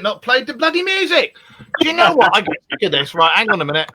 not played the bloody music. Do you know what? I get sick of this. Right, hang on a minute.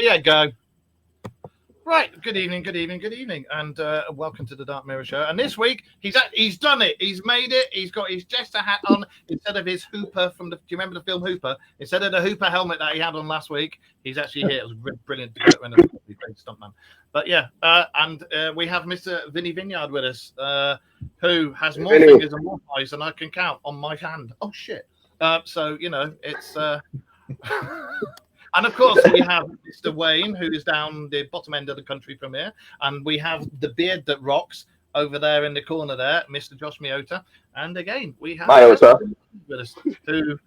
There you go. Right, good evening, and welcome to the Dark Mirror Show. And this week, he's done it. He's made it. He's got his Jester hat on instead of his Hooper from the. Do you remember the film Hooper? Instead of the Hooper helmet that he had on last week, he's actually here. It was brilliant to get when he played stuntman. But yeah, and we have Mr. Vinny Vineyard with us, who has more fingers and more eyes than I can count on my hand. Oh shit! So you know it's. And of course, we have Mr. Wayne, who is down the bottom end of the country from here. And we have the beard that rocks over there in the corner there, Mr. Josh Miota. And again, we have Miota with us, who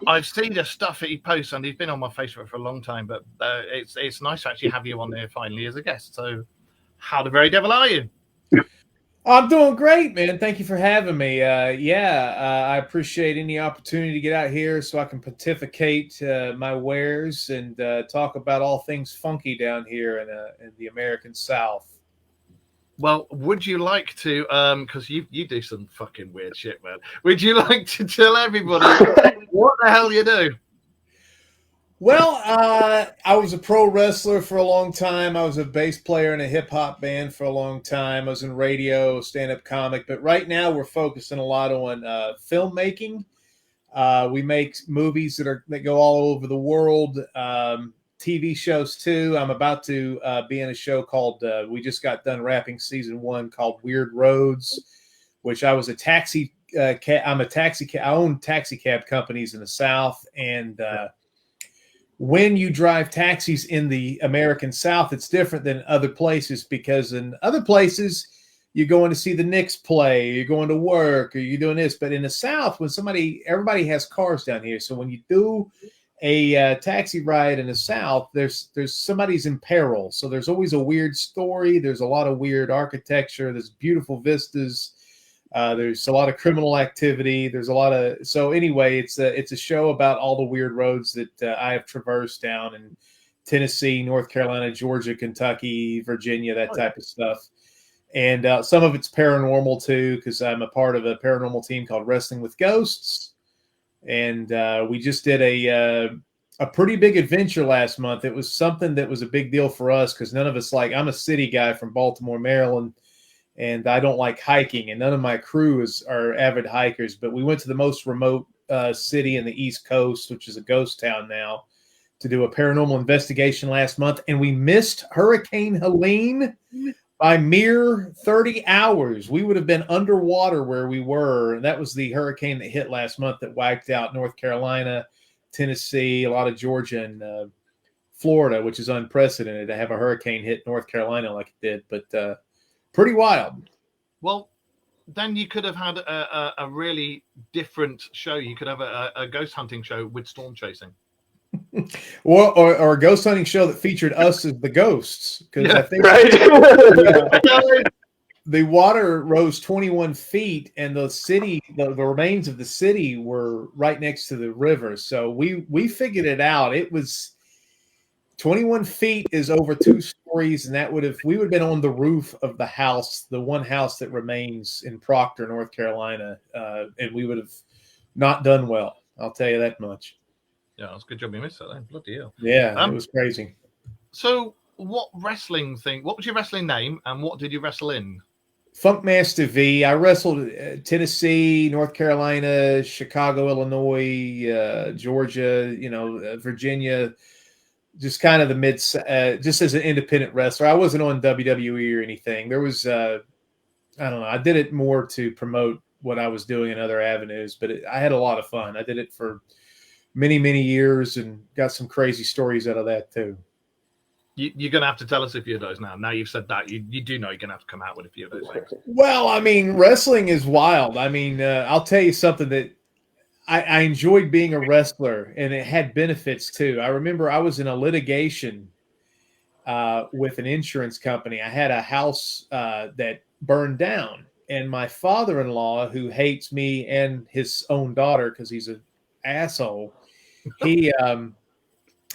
I've seen the stuff that he posts, and he's been on my Facebook for a long time. But it's nice to actually have you on there finally as a guest. So how the very devil are you? I'm doing great, man. Thank you for having me. I appreciate any opportunity to get out here so I can pontificate my wares and talk about all things funky down here in the American South. Well, would you like to, because you do some fucking weird shit, man. Would you like to tell everybody what the hell you do? Well, I was a pro wrestler for a long time. I was a bass player in a hip-hop band for a long time. I was in radio, stand-up comic. But right now we're focusing a lot on filmmaking. We make movies that go all over the world, TV shows too. I'm about to be in a show called, we just got done wrapping season 1, called Weird Roads, which I was a taxi I own taxi cab companies in the South, and when you drive taxis in the American South, it's different than other places, because in other places you're going to see the Knicks play, you're going to work, or you're doing this. But in the South, everybody has cars down here. So when you do a taxi ride in the South, there's somebody's in peril. So there's always a weird story. There's a lot of weird architecture. There's beautiful vistas. There's a lot of criminal activity. So anyway, it's a show about all the weird roads that I have traversed down in Tennessee, North Carolina, Georgia, Kentucky, Virginia, that type of stuff. And some of it's paranormal too, because I'm a part of a paranormal team called Wrestling with Ghosts. And we just did a pretty big adventure last month. It was something that was a big deal for us, because none of us I'm a city guy from Baltimore, Maryland. And I don't like hiking, and none of my crew are avid hikers. But we went to the most remote city in the East Coast, which is a ghost town now, to do a paranormal investigation last month. And we missed Hurricane Helene by mere 30 hours. We would have been underwater where we were. And that was the hurricane that hit last month that wiped out North Carolina, Tennessee, a lot of Georgia, and Florida, which is unprecedented to have a hurricane hit North Carolina like it did. But pretty wild. Well, then you could have had a really different show. You could have a ghost hunting show with storm chasing. Well, or a ghost hunting show that featured us as the ghosts. Because I think the water rose 21 feet, and the city, the remains of the city were right next to the river. So we figured it out. It was 21 feet is over 2 stories, and we would have been on the roof of the house, the one house that remains in Proctor, North Carolina, and we would have not done well. I'll tell you that much. Yeah, it's a good job you missed that then. Bloody hell. Yeah, it was crazy. So what was your wrestling name, and what did you wrestle in? Funkmaster V. I wrestled Tennessee, North Carolina, Chicago, Illinois, Georgia, Virginia, just kind of the just as an independent wrestler. I wasn't on WWE or anything. There was, I don't know. I did it more to promote what I was doing in other avenues, but I had a lot of fun. I did it for many, many years and got some crazy stories out of that too. You're going to have to tell us a few of those now. Now you've said that, you do know you're going to have to come out with a few of those things. Well, I mean, wrestling is wild. I mean, I'll tell you something that I enjoyed being a wrestler, and it had benefits too. I remember I was in a litigation with an insurance company. I had a house that burned down, and my father-in-law, who hates me and his own daughter because he's an asshole,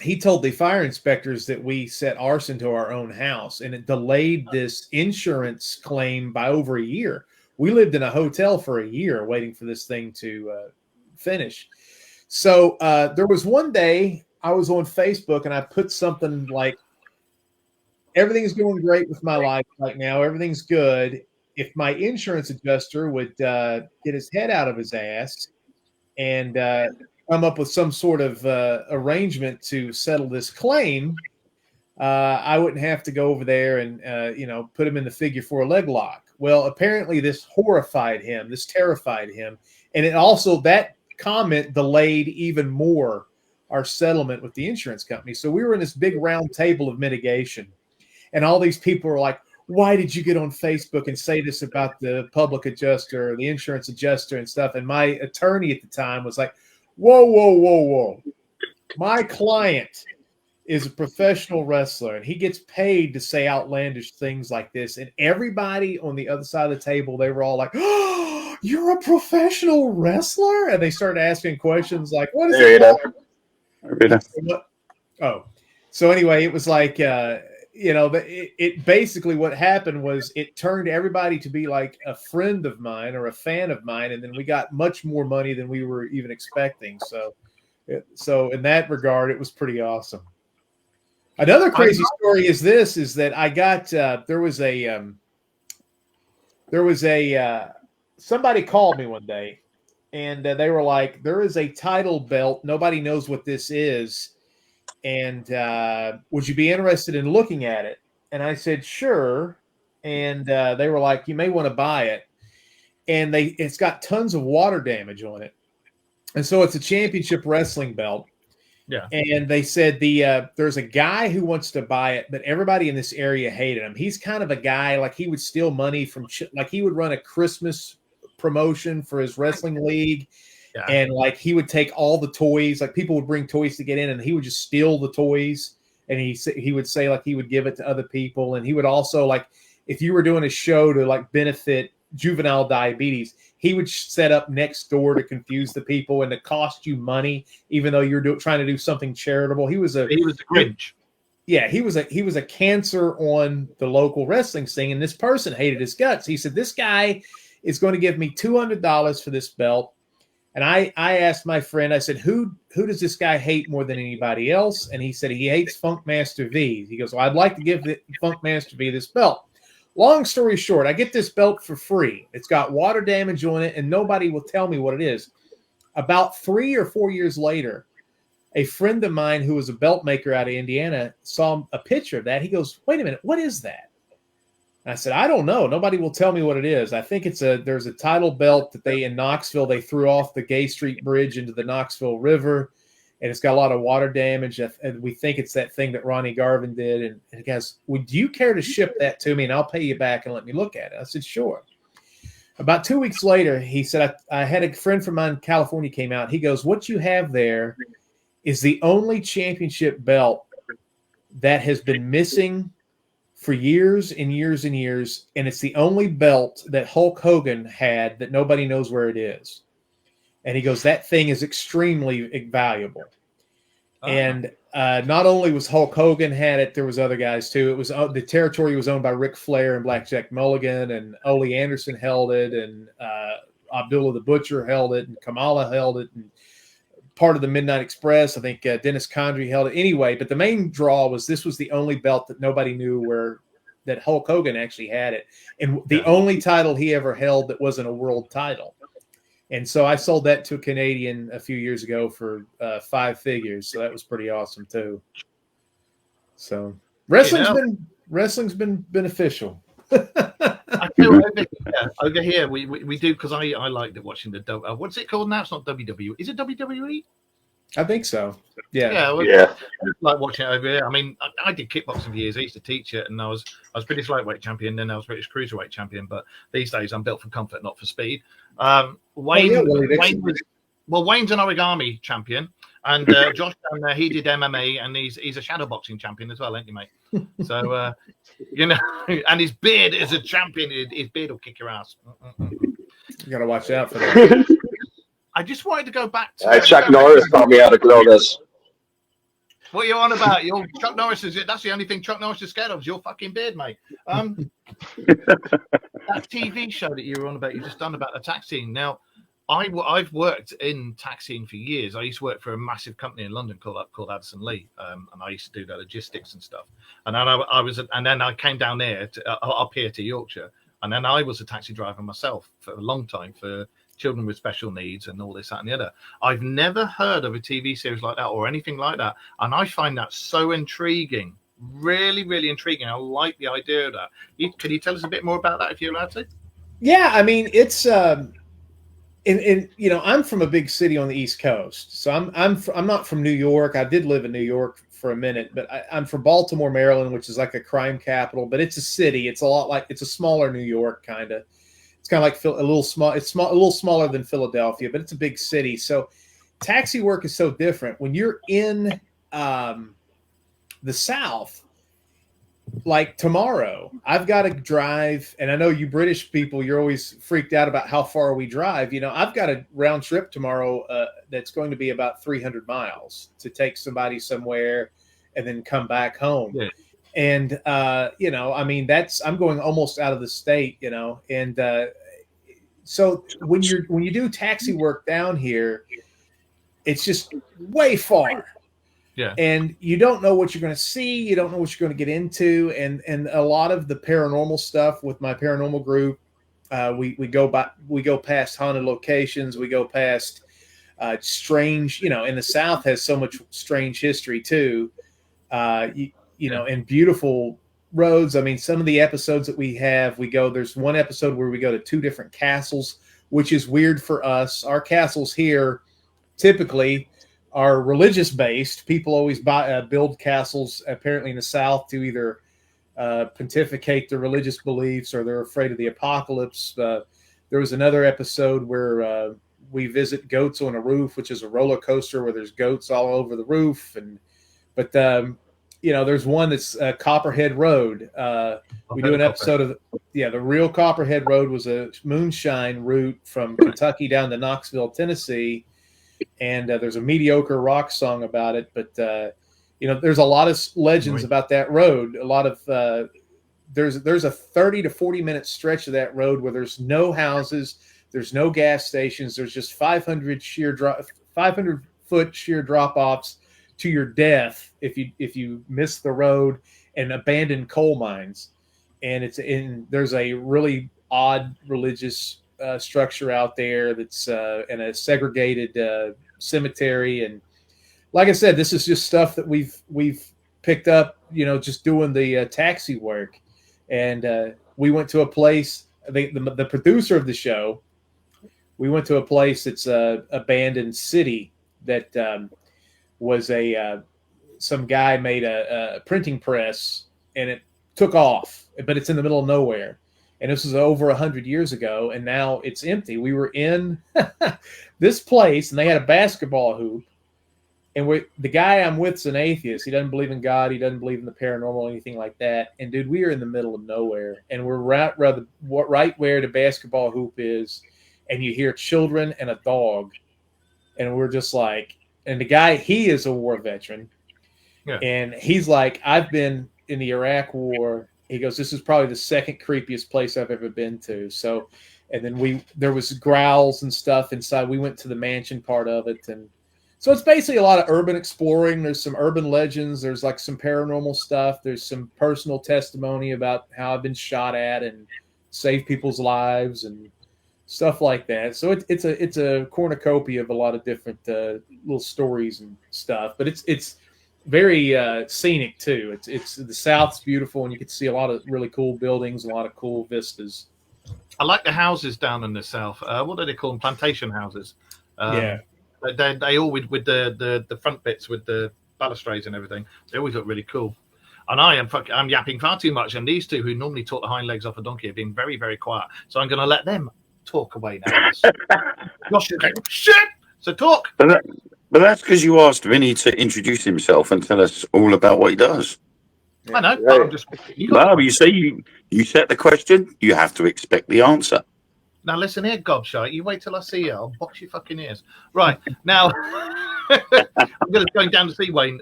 he told the fire inspectors that we set arson to our own house, and it delayed this insurance claim by over a year. We lived in a hotel for a year waiting for this thing to finish. So there was one day I was on Facebook and I put something like, everything's going great with my life right now. Everything's good. If my insurance adjuster would get his head out of his ass and come up with some sort of arrangement to settle this claim, I wouldn't have to go over there and, put him in the figure 4 leg lock. Well, apparently this horrified him. This terrified him. And it also, that comment delayed even more our settlement with the insurance company. So we were in this big round table of mitigation. And all these people were like, why did you get on Facebook and say this about the public adjuster or the insurance adjuster and stuff? And my attorney at the time was like, whoa. My client is a professional wrestler, and he gets paid to say outlandish things like this. And everybody on the other side of the table, they were all like, oh, you're a professional wrestler? And they started asking questions like, what is it? Oh, so anyway, it was like, it basically what happened was it turned everybody to be like a friend of mine or a fan of mine. And then we got much more money than we were even expecting. So in that regard, it was pretty awesome. Another crazy story is that I got, somebody called me one day and they were like, there is a title belt. Nobody knows what this is. And would you be interested in looking at it? And I said, sure. And they were like, you may want to buy it. And it's got tons of water damage on it. And so it's a championship wrestling belt. Yeah. And they said there's a guy who wants to buy it, but everybody in this area hated him. He's kind of a guy, like he would steal money from, like he would run a Christmas promotion for his wrestling league. Yeah. And like he would take all the toys, like people would bring toys to get in and he would just steal the toys. And he would say like he would give it to other people. And he would also, like, if you were doing a show to like benefit juvenile diabetes, he would set up next door to confuse the people and to cost you money, even though you're trying to do something charitable. He was a Grinch. Yeah, he was a cancer on the local wrestling scene, and this person hated his guts. He said, this guy is going to give me $200 for this belt. And I asked my friend, I said, who does this guy hate more than anybody else? And he said he hates Funkmaster V. He goes, well, I'd like to give Funkmaster V this belt. Long story short, I get this belt for free. It's got water damage on it, and nobody will tell me what it is. About 3 or 4 years later, a friend of mine who was a belt maker out of Indiana saw a picture of that. He goes, wait a minute, what is that? And I said, I don't know. Nobody will tell me what it is. I think there's a title belt that in Knoxville, they threw off the Gay Street Bridge into the Knoxville River. And it's got a lot of water damage. And we think it's that thing that Ronnie Garvin did. And he goes, would you care to ship that to me and I'll pay you back and let me look at it? I said, sure. About 2 weeks later, he said, I had a friend from mine in California came out. He goes, what you have there is the only championship belt that has been missing for years and years and years. And it's the only belt that Hulk Hogan had that nobody knows where it is. And he goes, that thing is extremely valuable. Uh-huh. And not only was Hulk Hogan had it, there was other guys too. It was the territory was owned by Ric Flair and Blackjack Mulligan, and Ole Anderson held it, and Abdullah the Butcher held it, and Kamala held it, and part of the Midnight Express. I think Dennis Condrey held it. Anyway, but the main draw was this was the only belt that nobody knew where that Hulk Hogan actually had it, and the only title he ever held that wasn't a world title. And so I sold that to a Canadian a few years ago for 5 figures. So that was pretty awesome too. So wrestling's been beneficial. I feel over here we do, because I liked watching the what's it called now? It's not WWE. Is it WWE? I think so. Yeah. Like watching it over here. I mean, I did kickboxing for years. I used to teach it, and I was British lightweight champion. Then I was British cruiserweight champion. But these days, I'm built for comfort, not for speed. Wayne's an origami champion, and Josh down there, he did MMA, and he's a shadowboxing champion as well, ain't you, mate? So and his beard is a champion. His beard will kick your ass. You gotta watch out for that. I just wanted to go back to Chuck Norris taught me how to grow this. What are you on about? Chuck Norris that's the only thing Chuck Norris is scared of is your fucking beard, mate. That TV show that you were on about, you just done about the taxiing. Now, I've worked in taxiing for years. I used to work for a massive company in London called Addison Lee, and I used to do the logistics and stuff. And then I came down there up here to Yorkshire, and then I was a taxi driver myself for a long time for children with special needs and all this, that, and the other. I've never heard of a TV series like that or anything like that, and I find that so intriguing. Really, really intriguing. I like the idea of that. Can you tell us a bit more about that if you're allowed to? Yeah, I mean, it's I'm from a big city on the East Coast, so I'm not from New York. I did live in New York for a minute, but I'm from Baltimore, Maryland, which is like a crime capital, but it's a city. It's a smaller New York kind of. It's kind of like a little small. It's a little smaller than Philadelphia, but it's a big city. So taxi work is so different. When you're in the South, like tomorrow, I've got to drive, and I know you British people, you're always freaked out about how far we drive. I've got a round trip tomorrow that's going to be about 300 miles to take somebody somewhere and then come back home. Yeah. And, I mean, I'm going almost out of the state, and so when you do taxi work down here, it's just way far. Yeah. And you don't know what you're going to see. You don't know what you're going to get into. And a lot of the paranormal stuff with my paranormal group, we go past haunted locations. We go past strange, and the South has so much strange history too. And beautiful roads. I mean, some of the episodes that we have, there's one episode where we go to 2 different castles, which is weird for us. Our castles here typically are religious based. People always build castles apparently in the South to either pontificate their religious beliefs or they're afraid of the apocalypse. There was another episode where we visit Goats on a Roof, which is a roller coaster where there's goats all over the roof. But there's one that's Copperhead Road. We do an episode of the real Copperhead Road was a moonshine route from Kentucky down to Knoxville, Tennessee. And there's a mediocre rock song about it. But, there's a lot of legends about that road. A lot of there's a 30 to 40 minute stretch of that road where there's no houses. There's no gas stations. There's just 500 foot sheer drop offs to your death if you miss the road, and abandoned coal mines. And there's a really odd religious structure out there that's in a segregated cemetery. And like I said, this is just stuff that we've picked up, just doing the taxi work. And we went to a place, the producer of the show, we went to a place that's a abandoned city that was some guy made a printing press, and it took off, but it's in the middle of nowhere. And this was over 100 years ago, and now it's empty. We were in this place, and they had a basketball hoop. And the guy I'm with is an atheist. He doesn't believe in God. He doesn't believe in the paranormal or anything like that. And, dude, we are in the middle of nowhere, and we're right where the basketball hoop is, and you hear children and a dog. And we're just like, and the guy, he is a war veteran. Yeah. And he's like, I've been in the Iraq War. He goes, this is probably the second creepiest place I've ever been to. So, and then there was growls and stuff inside. We went to the mansion part of it. And So it's basically a lot of urban exploring. There's some urban legends. There's like some paranormal stuff. There's some personal testimony about how I've been shot at and saved people's lives and stuff like that. So it's a cornucopia of a lot of different little stories and stuff. But it's very scenic too. It's the South's beautiful, and you can see a lot of really cool buildings, a lot of cool vistas. I like the houses down in the South. What do they call them? Plantation houses. Yeah. They all with the front bits with the balustrades and everything. They always look really cool. And I'm yapping far too much. And these two, who normally talk the hind legs off a donkey, have been very, very quiet. So I'm going to let them talk away now. Gosh, shit! So talk. But that's because you asked Vinny to introduce himself and tell us all about what he does. I know. Right. I'm just. No, you see, you set the question, you have to expect the answer. Now listen here, gobshite. You wait till I see you. I'll box your fucking ears. Right now, I'm going down to see Wayne.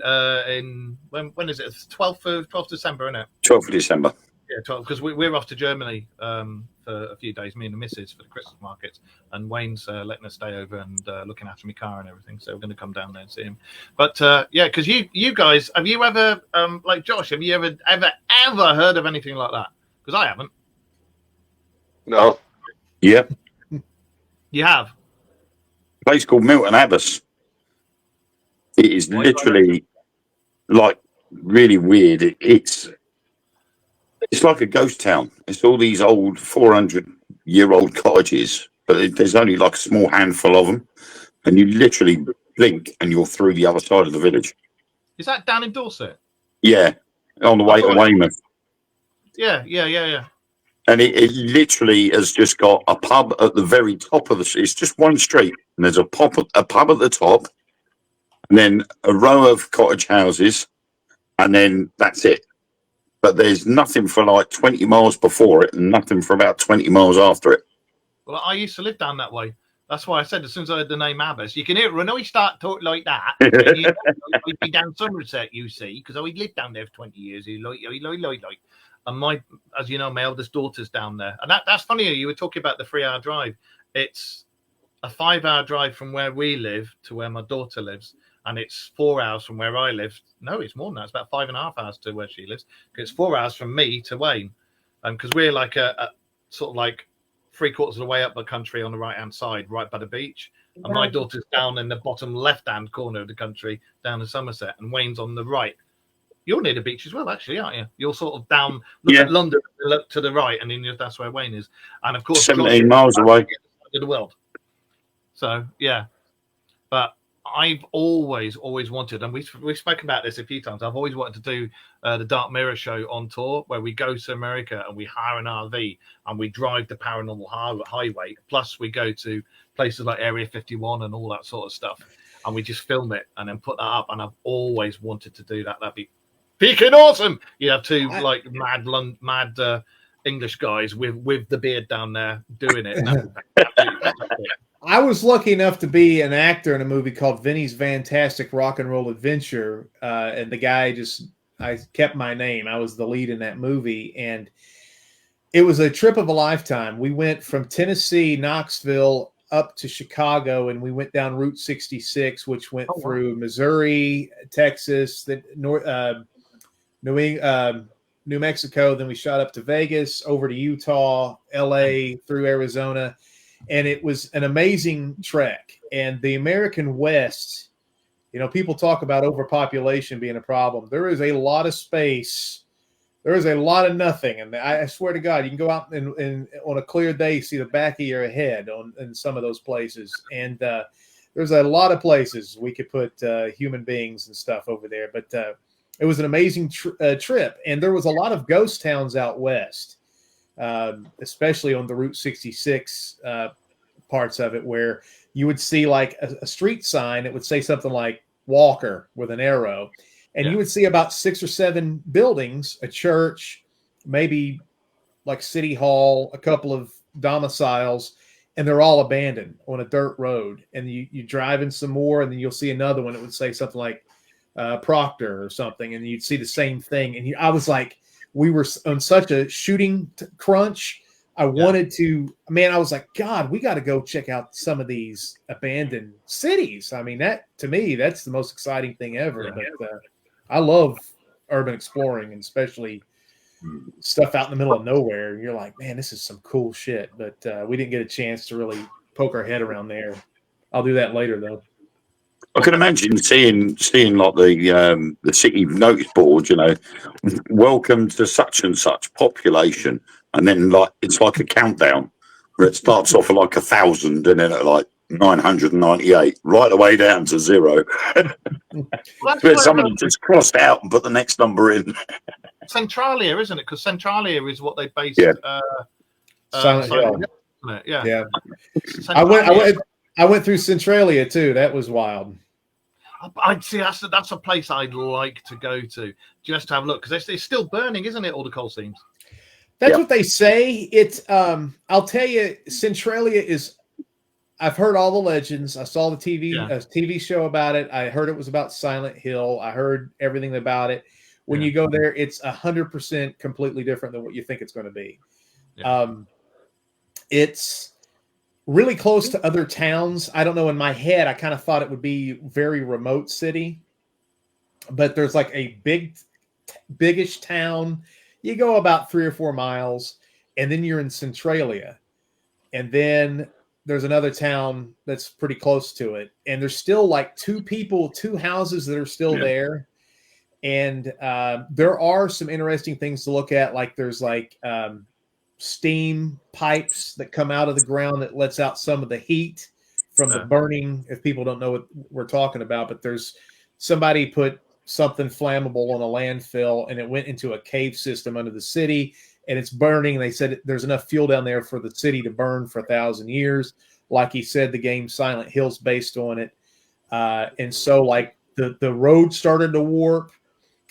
In when is it? 12th December, isn't it? 12th of December. Yeah, 12. Because we're off to Germany for a few days. Me and the missus for the Christmas markets, and Wayne's letting us stay over and looking after my car and everything. So we're going to come down there and see him. But yeah, because you guys, have you ever like Josh? Have you ever heard of anything like that? Because I haven't. No. Yep. You have. A place called Milton Abbas. It is literally like really weird. It's like a ghost town. It's all these old 400-year-old cottages, but there's only like a small handful of them, and you literally blink and you're through the other side of the village. Is that down in Dorset? Yeah, on the way to Weymouth. Yeah. And it literally has just got a pub at the very top of it's just one street, and there's a pub at the top, and then a row of cottage houses, and then that's it. But there's nothing for like 20 miles before it, and nothing for about 20 miles after it. Well, I used to live down that way. That's why I said as soon as I heard the name Abbas, you can hear it when we start talking like that. We'd be down Somerset, you see, because I lived down there for 20 years. And as you know, my eldest daughter's down there. And that's funny. You were talking about the 3-hour drive. It's a 5-hour drive from where we live to where my daughter lives. And it's 4 hours from where I live. No, it's more than that. It's about 5.5 hours to where she lives. It's 4 hours from me to Wayne. Because we're like a sort of like 3/4 of the way up the country on the right-hand side, right by the beach. And my daughter's down in the bottom left-hand corner of the country, down in Somerset. And Wayne's on the right. You're near the beach as well, actually, aren't you? You're sort of down, look at London, look to the right, and then that's where Wayne is. And of course, 17 miles away. To the world. So yeah, but I've always wanted, and we've spoken about this a few times. I've always wanted to do the Dark Mirror show on tour, where we go to America and we hire an RV and we drive the paranormal highway. Plus, we go to places like Area 51 and all that sort of stuff, and we just film it and then put that up. And I've always wanted to do that. That'd be freaking awesome. You have two like mad English guys with the beard down there doing it. I was lucky enough to be an actor in a movie called Vinny's Fantastic Rock and Roll Adventure, and the guy I kept my name. I was the lead in that movie, and it was a trip of a lifetime. We went from Tennessee, Knoxville, up to Chicago, and we went down Route 66, which went through Missouri, Texas, New Mexico. Then we shot up to Vegas, over to Utah, LA, through Arizona. And it was an amazing trek. And the American West, people talk about overpopulation being a problem. There is a lot of space. There is a lot of nothing. And I swear to God, you can go out and on a clear day, see the back of your head in some of those places. And there's a lot of places we could put human beings and stuff over there. But it was an amazing trip. And there was a lot of ghost towns out west. Especially on the Route 66 parts of it, where you would see like a street sign that would say something like Walker with an arrow, and you would see about 6 or 7 buildings, a church, maybe like City Hall, a couple of domiciles, and they're all abandoned on a dirt road. And you drive in some more, and then you'll see another one that would say something like Proctor or something, and you'd see the same thing. And I was like, we were on such a shooting crunch I wanted to, man, I was like, God, we got to go check out some of these abandoned cities. I mean, that to me, that's the most exciting thing ever. Yeah. But I love urban exploring, and especially stuff out in the middle of nowhere. You're like, man, this is some cool shit. But we didn't get a chance to really poke our head around there. I'll do that later, though. I can imagine seeing like the city notice board, welcome to such and such population, and then like it's like a countdown where it starts off at like 1,000 and then at like 998, right the way down to 0. Where somebody just crossed out and put the next number in. Centralia, isn't it? Because Centralia is what they based. Silent Hill. Yeah. I went through Centralia too. That was wild. I'd see that's a place I'd like to go to just to have a look, because it's still burning, isn't it? All the coal seams. That's what they say. It's I'll tell you, Centralia is. I've heard all the legends. I saw the TV show about it. I heard it was about Silent Hill. I heard everything about it. When you go there, it's 100% completely different than what you think it's going to be. Yeah. It's really close to other towns. I don't know. In my head, I kind of thought it would be very remote city, but there's like a biggish town. You go about 3 or 4 miles, and then you're in Centralia, and then there's another town that's pretty close to it, and there's still like 2 houses that are still there, and there are some interesting things to look at. Like there's like steam pipes that come out of the ground that lets out some of the heat from the burning. If people don't know what we're talking about, but there's somebody put something flammable on a landfill and it went into a cave system under the city and it's burning. They said there's enough fuel down there for the city to burn for 1,000 years. Like he said, the game Silent Hill's based on it. And so like the road started to warp.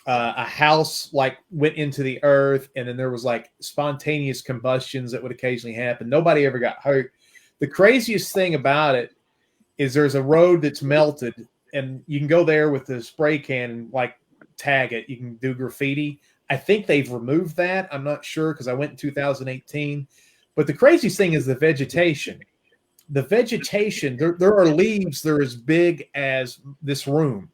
A house like went into the earth, and then there was like spontaneous combustions that would occasionally happen. Nobody ever got hurt. The craziest thing about it is there's a road that's melted, and you can go there with the spray can and like tag it. You can do graffiti. I think they've removed that. I'm not sure because I went in 2018. But the craziest thing is the vegetation. The vegetation, there are leaves that are as big as this room.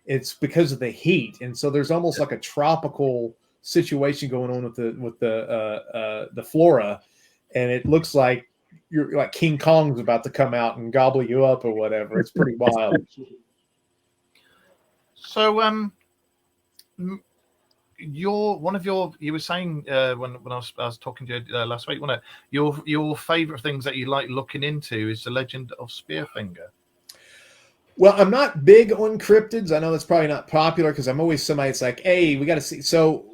It's because of the heat, and so there's almost like a tropical situation going on with the flora, and it looks like you're like King Kong's about to come out and gobble you up or whatever. It's pretty wild. So, you were saying when I was talking to you last week, wasn't it? Your favorite things that you like looking into is the Legend of Spearfinger. Well, I'm not big on cryptids. I know that's probably not popular because I'm always somebody that's like, hey, we got to see. So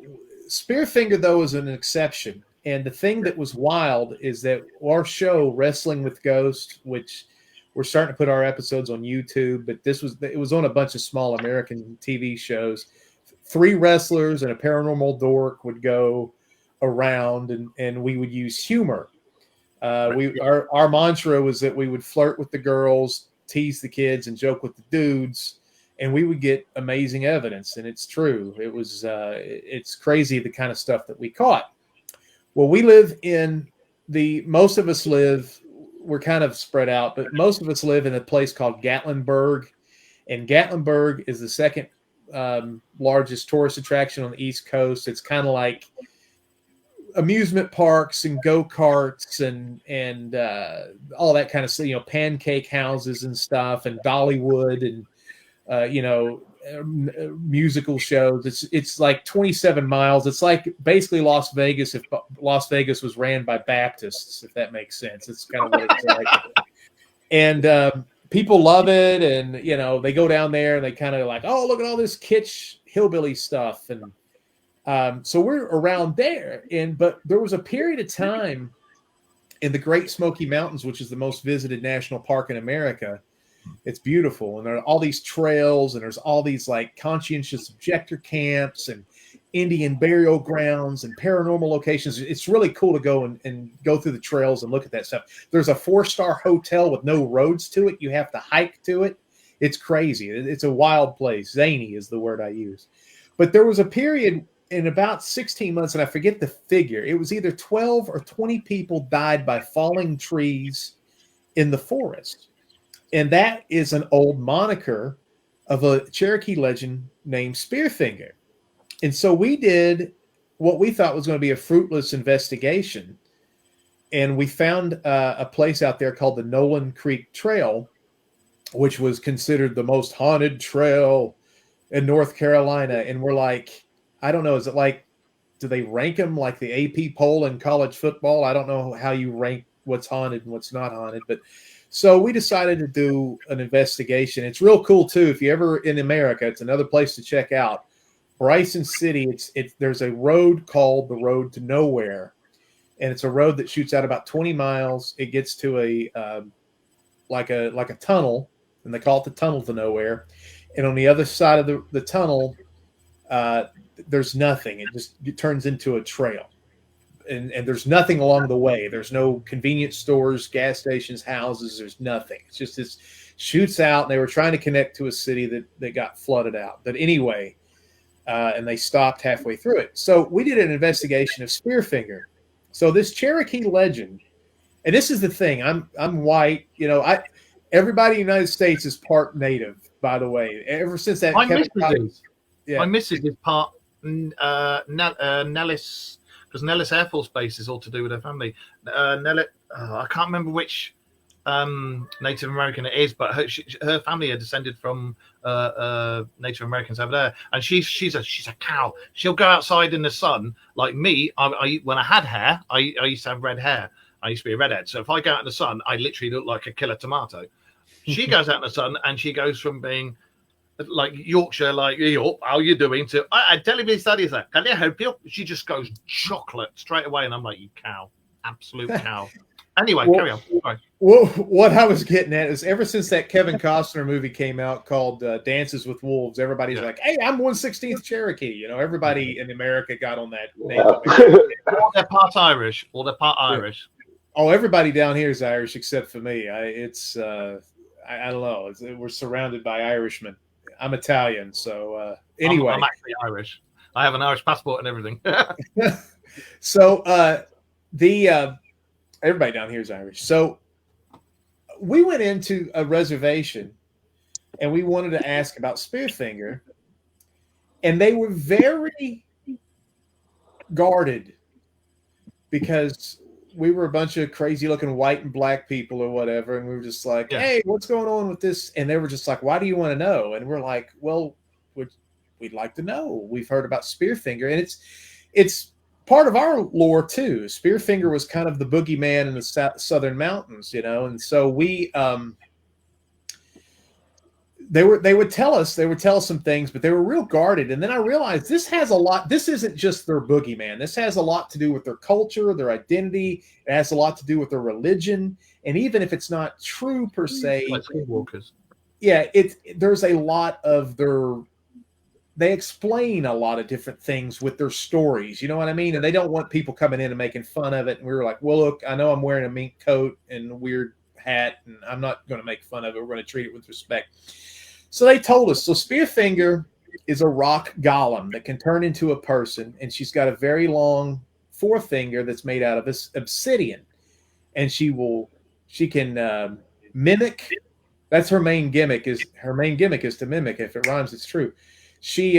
Spearfinger, though, is an exception. And the thing that was wild is that our show, Wrestling with Ghosts, which we're starting to put our episodes on YouTube, but it was on a bunch of small American TV shows. 3 wrestlers and a paranormal dork would go around, and we would use humor. Our mantra was that we would flirt with the girls, tease the kids, and joke with the dudes, and we would get amazing evidence. And it's true. It was it's crazy the kind of stuff that we caught. Well, we live in most of us live, we're kind of spread out, but most of us live in a place called Gatlinburg, and Gatlinburg is the second largest tourist attraction on the East Coast. It's kind of like amusement parks and go-karts and all that kind of stuff, pancake houses and stuff, and Dollywood and musical shows. It's like 27 miles. It's like basically Las Vegas if Las Vegas was ran by Baptists, if that makes sense. It's kind of what it's like. And people love it, and they go down there and they kind of like, oh, look at all this kitsch hillbilly stuff. And so we're around there, but there was a period of time in the Great Smoky Mountains, which is the most visited national park in America. It's beautiful, and there are all these trails, and there's all these like conscientious objector camps and Indian burial grounds and paranormal locations. It's really cool to go and go through the trails and look at that stuff. There's a 4-star hotel with no roads to it. You have to hike to it. It's crazy. It's a wild place. Zany is the word I use. But there was a period in about 16 months, and I forget the figure, it was either 12 or 20 people died by falling trees in the forest. And that is an old moniker of a Cherokee legend named Spearfinger. And so we did what we thought was going to be a fruitless investigation. And we found a place out there called the Nolan Creek Trail, which was considered the most haunted trail in North Carolina. And we're like, I don't know, is it like, do they rank them like the AP poll in college football? I don't know how you rank what's haunted and what's not haunted. But so we decided to do an investigation. It's real cool, too. If you're ever in America, it's another place to check out. Bryson City, there's a road called the Road to Nowhere. And it's a road that shoots out about 20 miles. It gets to a like a tunnel, and they call it the Tunnel to Nowhere. And on the other side of the tunnel, there's nothing. It turns into a trail. And there's nothing along the way. There's no convenience stores, gas stations, houses. There's nothing. It's just this shoots out. And they were trying to connect to a city that got flooded out. But anyway, and they stopped halfway through it. So we did an investigation of Spearfinger. So this Cherokee legend, and this is the thing. I'm white. You know, everybody in the United States is part Native, by the way. Ever since that, my missus is part Nellis, because Nellis Air Force Base is all to do with her family. I can't remember which Native American it is, but her family are descended from Native Americans over there, and she's a cow. She'll go outside in the sun like me. When I had hair, I used to have red hair. I used to be a redhead, so if I go out in the sun, I literally look like a killer tomato. She goes out in the sun, and she goes from being like Yorkshire, like York, how you doing, to I tell you studies that. Can I help you? She just goes chocolate straight away, and I'm like, you cow, absolute cow. Anyway, carry on. Sorry. Well, what I was getting at is ever since that Kevin Costner movie came out called Dances with Wolves, everybody's like, hey, I'm 1/16th Cherokee. You know, everybody in America got on that name. Or they're part Irish. Oh, everybody down here is Irish except for me. I don't know. We're surrounded by Irishmen. I'm Italian, so anyway. I'm actually Irish. I have an Irish passport and everything. So everybody down here is Irish. So we went into a reservation and we wanted to ask about Spearfinger, and they were very guarded because we were a bunch of crazy looking white and black people or whatever. And we were just like, hey, what's going on with this? And they were just like, why do you want to know? And we're like, well, we'd like to know. We've heard about Spearfinger, and it's part of our lore too. Spearfinger was kind of the boogeyman in the southern mountains, you know. And so we, they would tell us some things, but they were real guarded. And then I realized this isn't just their boogeyman. This has a lot to do with their culture, their identity. It has a lot to do with their religion. And even if it's not true per se, there's a lot of they explain a lot of different things with their stories. You know what I mean? And they don't want people coming in and making fun of it. And we were like, well, look, I know I'm wearing a mink coat and a weird hat, and I'm not going to make fun of it. We're going to treat it with respect. So they told us. So Spearfinger is a rock golem that can turn into a person, and she's got a very long forefinger that's made out of this obsidian, and she can mimic. That's her main gimmick. Is to mimic. If it rhymes, it's true. She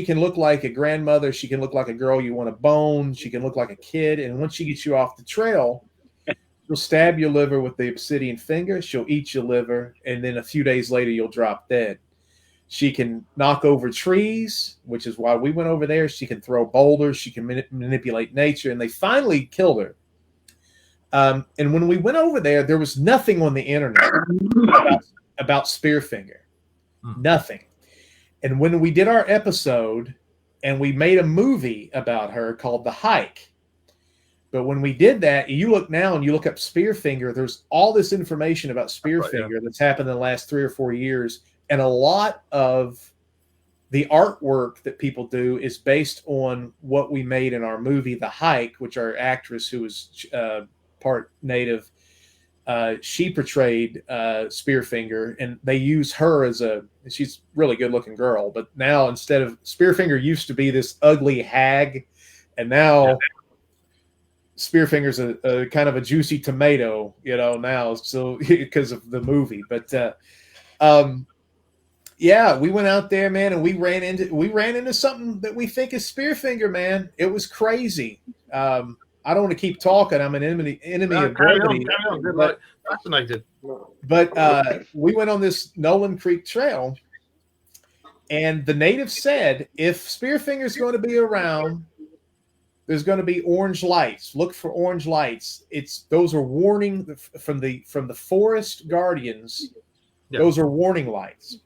can look like a grandmother. She can look like a girl you want to bone. She can look like a kid. And once she gets you off the trail, she'll stab your liver with the obsidian finger. She'll eat your liver. And then a few days later, you'll drop dead. She can knock over trees, which is why we went over there. She can throw boulders. She can manipulate nature. And they finally killed her. And when we went over there was nothing on the internet about Spearfinger. Nothing. And when we did our episode and we made a movie about her called The Hike, but when we did that, you look now and you look up Spearfinger, there's all this information about Spearfinger that's happened in the last 3 or 4 years. And a lot of the artwork that people do is based on what we made in our movie, The Hike, which our actress, who was part Native, she portrayed Spearfinger, and they use her as she's a really good looking girl. But now instead of Spearfinger used to be this ugly hag, and now Spearfinger's a kind of a juicy tomato, now, so because of the movie. But yeah, we went out there, man, and we ran into something that we think is Spearfinger, man. It was crazy. I don't want to keep talking. I'm an enemy of brevity. Carry on. Good luck. Fascinated. But we went on this Nolan Creek Trail, and the natives said if Spearfinger's going to be around, there's going to be orange lights. Look for orange lights. Those are warning from the forest guardians. Yep. Those are warning lights.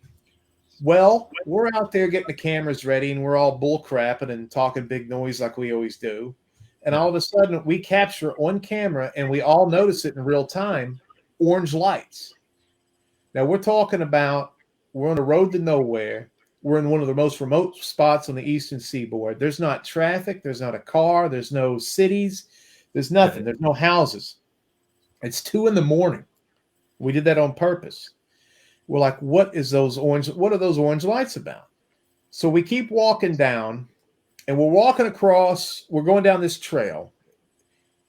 Well, we're out there getting the cameras ready, and we're all bull crapping and talking big noise like we always do. And all of a sudden, we capture on camera, and we all notice it in real time, orange lights. Now, we're talking about we're on the road to nowhere. We're in one of the most remote spots on the eastern seaboard. There's not traffic. There's not a car. There's no cities. There's nothing. There's no houses. It's 2 a.m. We did that on purpose. We're like, what are those orange lights about? So we keep walking down, and we're walking across. We're going down this trail,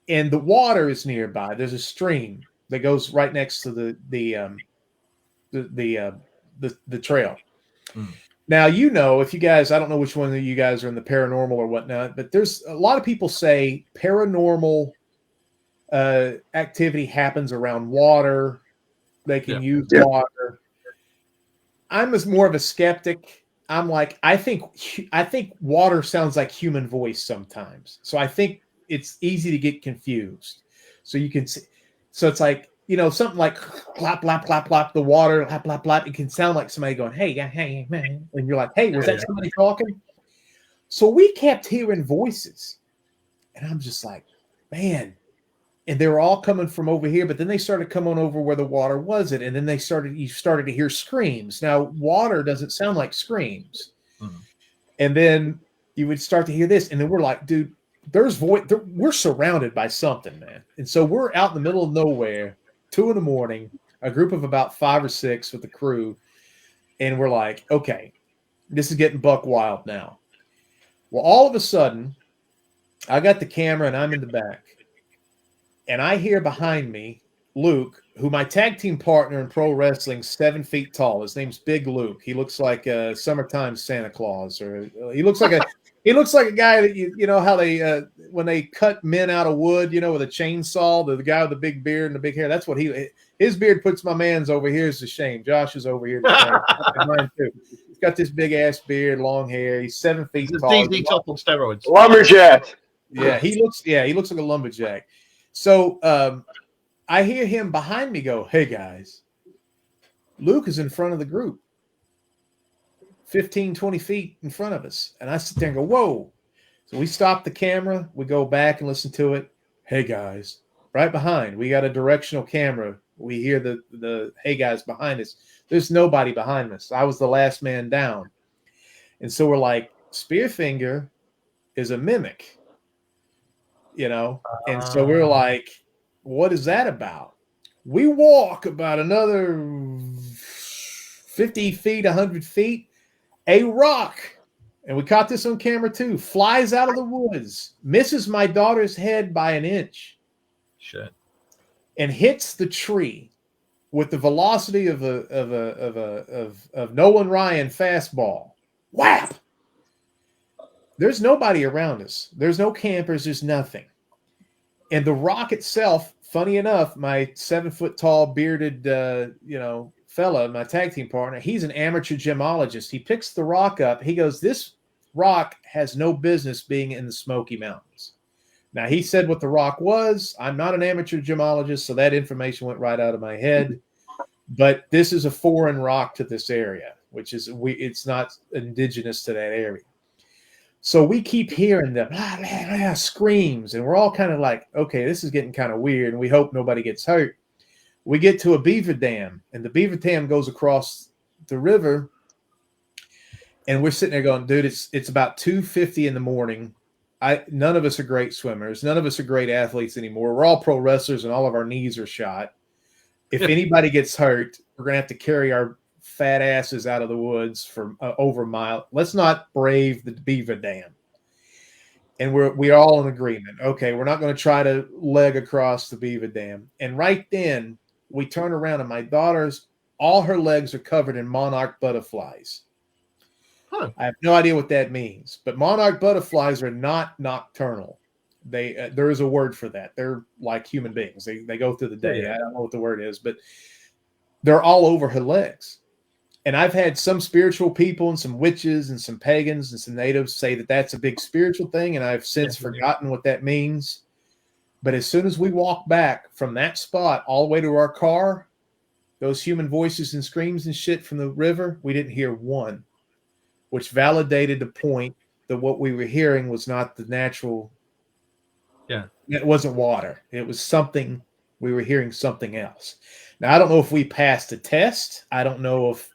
and the water is nearby. There's a stream that goes right next to the trail. Mm. Now, if you guys, I don't know which one of you guys are in the paranormal or whatnot, but there's a lot of people say paranormal activity happens around water. They can use water. I'm more of a skeptic. I'm like, I think water sounds like human voice sometimes. So I think it's easy to get confused. So you can see, so it's like, something like plop, plop, plop, plop, the water, plop, plop, plop. It can sound like somebody going, hey, man. And you're like, hey, was that somebody talking? So we kept hearing voices. And I'm just like, man. And they were all coming from over here, but then they started coming over where the water wasn't. And then you started to hear screams. Now, water doesn't sound like screams. Mm-hmm. And then you would start to hear this. And then we're like, dude, we're surrounded by something, man. And so we're out in the middle of nowhere, 2 a.m, a group of about 5 or 6 with the crew. And we're like, okay, this is getting buck wild now. Well, all of a sudden, I got the camera and I'm in the back. And I hear behind me Luke, who my tag team partner in pro wrestling, 7 feet tall. His name's Big Luke. He looks like a summertime Santa Claus, or he looks like a guy that you know how they when they cut men out of wood, with a chainsaw. The guy with the big beard and the big hair. That's what his beard puts my man's over here is a shame. Josh is over here. Mine too. He's got this big ass beard, long hair. He's 7 feet tall. DZ Top on steroids. Lumberjack. Yeah, he looks like a lumberjack. So I hear him behind me go, hey, guys, Luke is in front of the group, 15, 20 feet in front of us. And I sit there and go, whoa. So we stop the camera. We go back and listen to it. Hey, guys, right behind. We got a directional camera. We hear the hey, guys, behind us. There's nobody behind us. I was the last man down. And so we're like, Spearfinger is a mimic. And so we're like, what is that about? We walk about another 50 feet, 100 feet. A rock, and we caught this on camera too, flies out of the woods, misses my daughter's head by an inch. Shit. And hits the tree with the velocity of Nolan Ryan fastball. Whap! There's nobody around us. There's no campers. There's nothing. And the rock itself, funny enough, my 7 foot tall bearded, fella, my tag team partner, he's an amateur gemologist. He picks the rock up. He goes, this rock has no business being in the Smoky Mountains. Now, he said what the rock was. I'm not an amateur gemologist, so that information went right out of my head. But this is a foreign rock to this area, which is it's not indigenous to that area. So we keep hearing the blah, blah, blah, screams, and we're all kind of like, okay, this is getting kind of weird, and we hope nobody gets hurt. We get to a beaver dam, and the beaver dam goes across the river, and we're sitting there going, dude, it's about 2:50 in the morning. None of us are great swimmers. None of us are great athletes anymore. We're all pro wrestlers, and all of our knees are shot. if anybody gets hurt, we're going to have to carry our fat asses out of the woods for over a mile. Let's not brave the Beaver Dam. And we're all in agreement. Okay, we're not going to try to leg across the Beaver Dam. And right then, we turn around, and my daughter's, all her legs are covered in monarch butterflies. Huh. I have no idea what that means, but monarch butterflies are not nocturnal. There is a word for that. They're like human beings. They go through the day. Yeah. I don't know what the word is, but they're all over her legs. And I've had some spiritual people and some witches and some pagans and some natives say that that's a big spiritual thing, and I've since forgotten what that means. But as soon as we walk back from that spot all the way to our car, those human voices and screams and shit from the river, we didn't hear one, which validated the point that what we were hearing was not the natural. Yeah. It wasn't water. It was something. We were hearing something else. Now, I don't know if we passed the test. I don't know if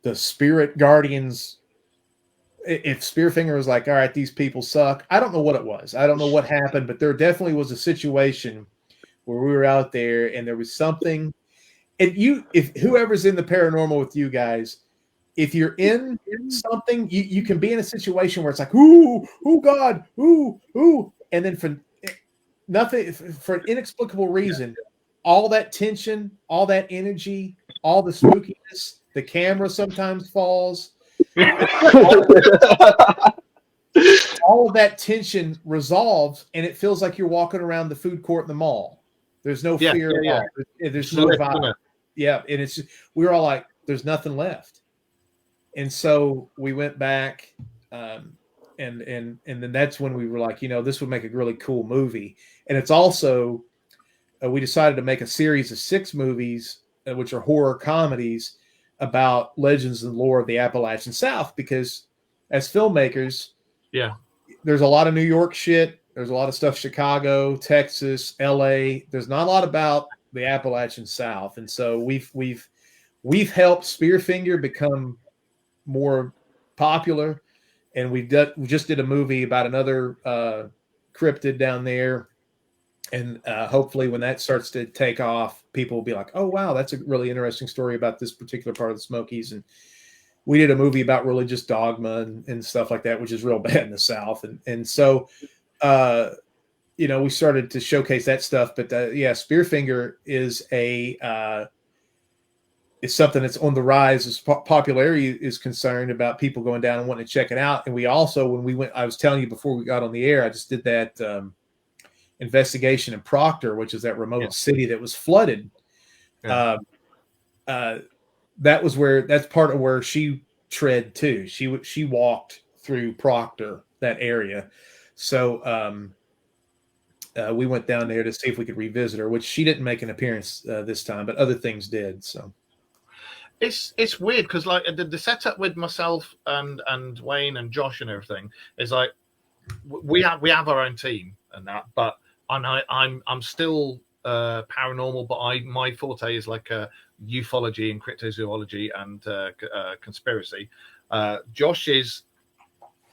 the spirit guardians, if Spearfinger was like, all right, these people suck. I don't know what it was. I don't know what happened, but there definitely was a situation where we were out there and there was something. And if whoever's in the paranormal with you guys, if you're in something, you can be in a situation where it's like, ooh, God, ooh. And then for an inexplicable reason, all that tension, all that energy, all the spookiness, the camera sometimes falls. All of that tension resolves, and it feels like you're walking around the food court in the mall. There's no fear at all. There's no vibe. Yeah, and we were all like, there's nothing left. And so we went back, and then that's when we were like, this would make a really cool movie. And it's also, we decided to make a series of 6 movies, which are horror comedies, about legends and lore of the Appalachian South, because as filmmakers, there's a lot of New York shit. There's a lot of stuff, Chicago, Texas, LA. There's not a lot about the Appalachian South. And so we've helped Spearfinger become more popular. And we just did a movie about another cryptid down there. And hopefully when that starts to take off, people will be like, oh, wow, that's a really interesting story about this particular part of the Smokies. And we did a movie about religious dogma and stuff like that, which is real bad in the South. And so, we started to showcase that stuff. But, Spearfinger is is something that's on the rise as popularity is concerned, about people going down and wanting to check it out. And we also, when we went, I was telling you before we got on the air, I just did that investigation in Proctor, which is that remote city that was flooded. That's part of where she tread too. She walked through Proctor, that area. So we went down there to see if we could revisit her, which she didn't make an appearance this time, but other things did. So it's weird because like the setup with myself and Wayne and Josh and everything is like we have our own team and that, but I'm still paranormal, but my forte is like ufology and cryptozoology and conspiracy. Josh is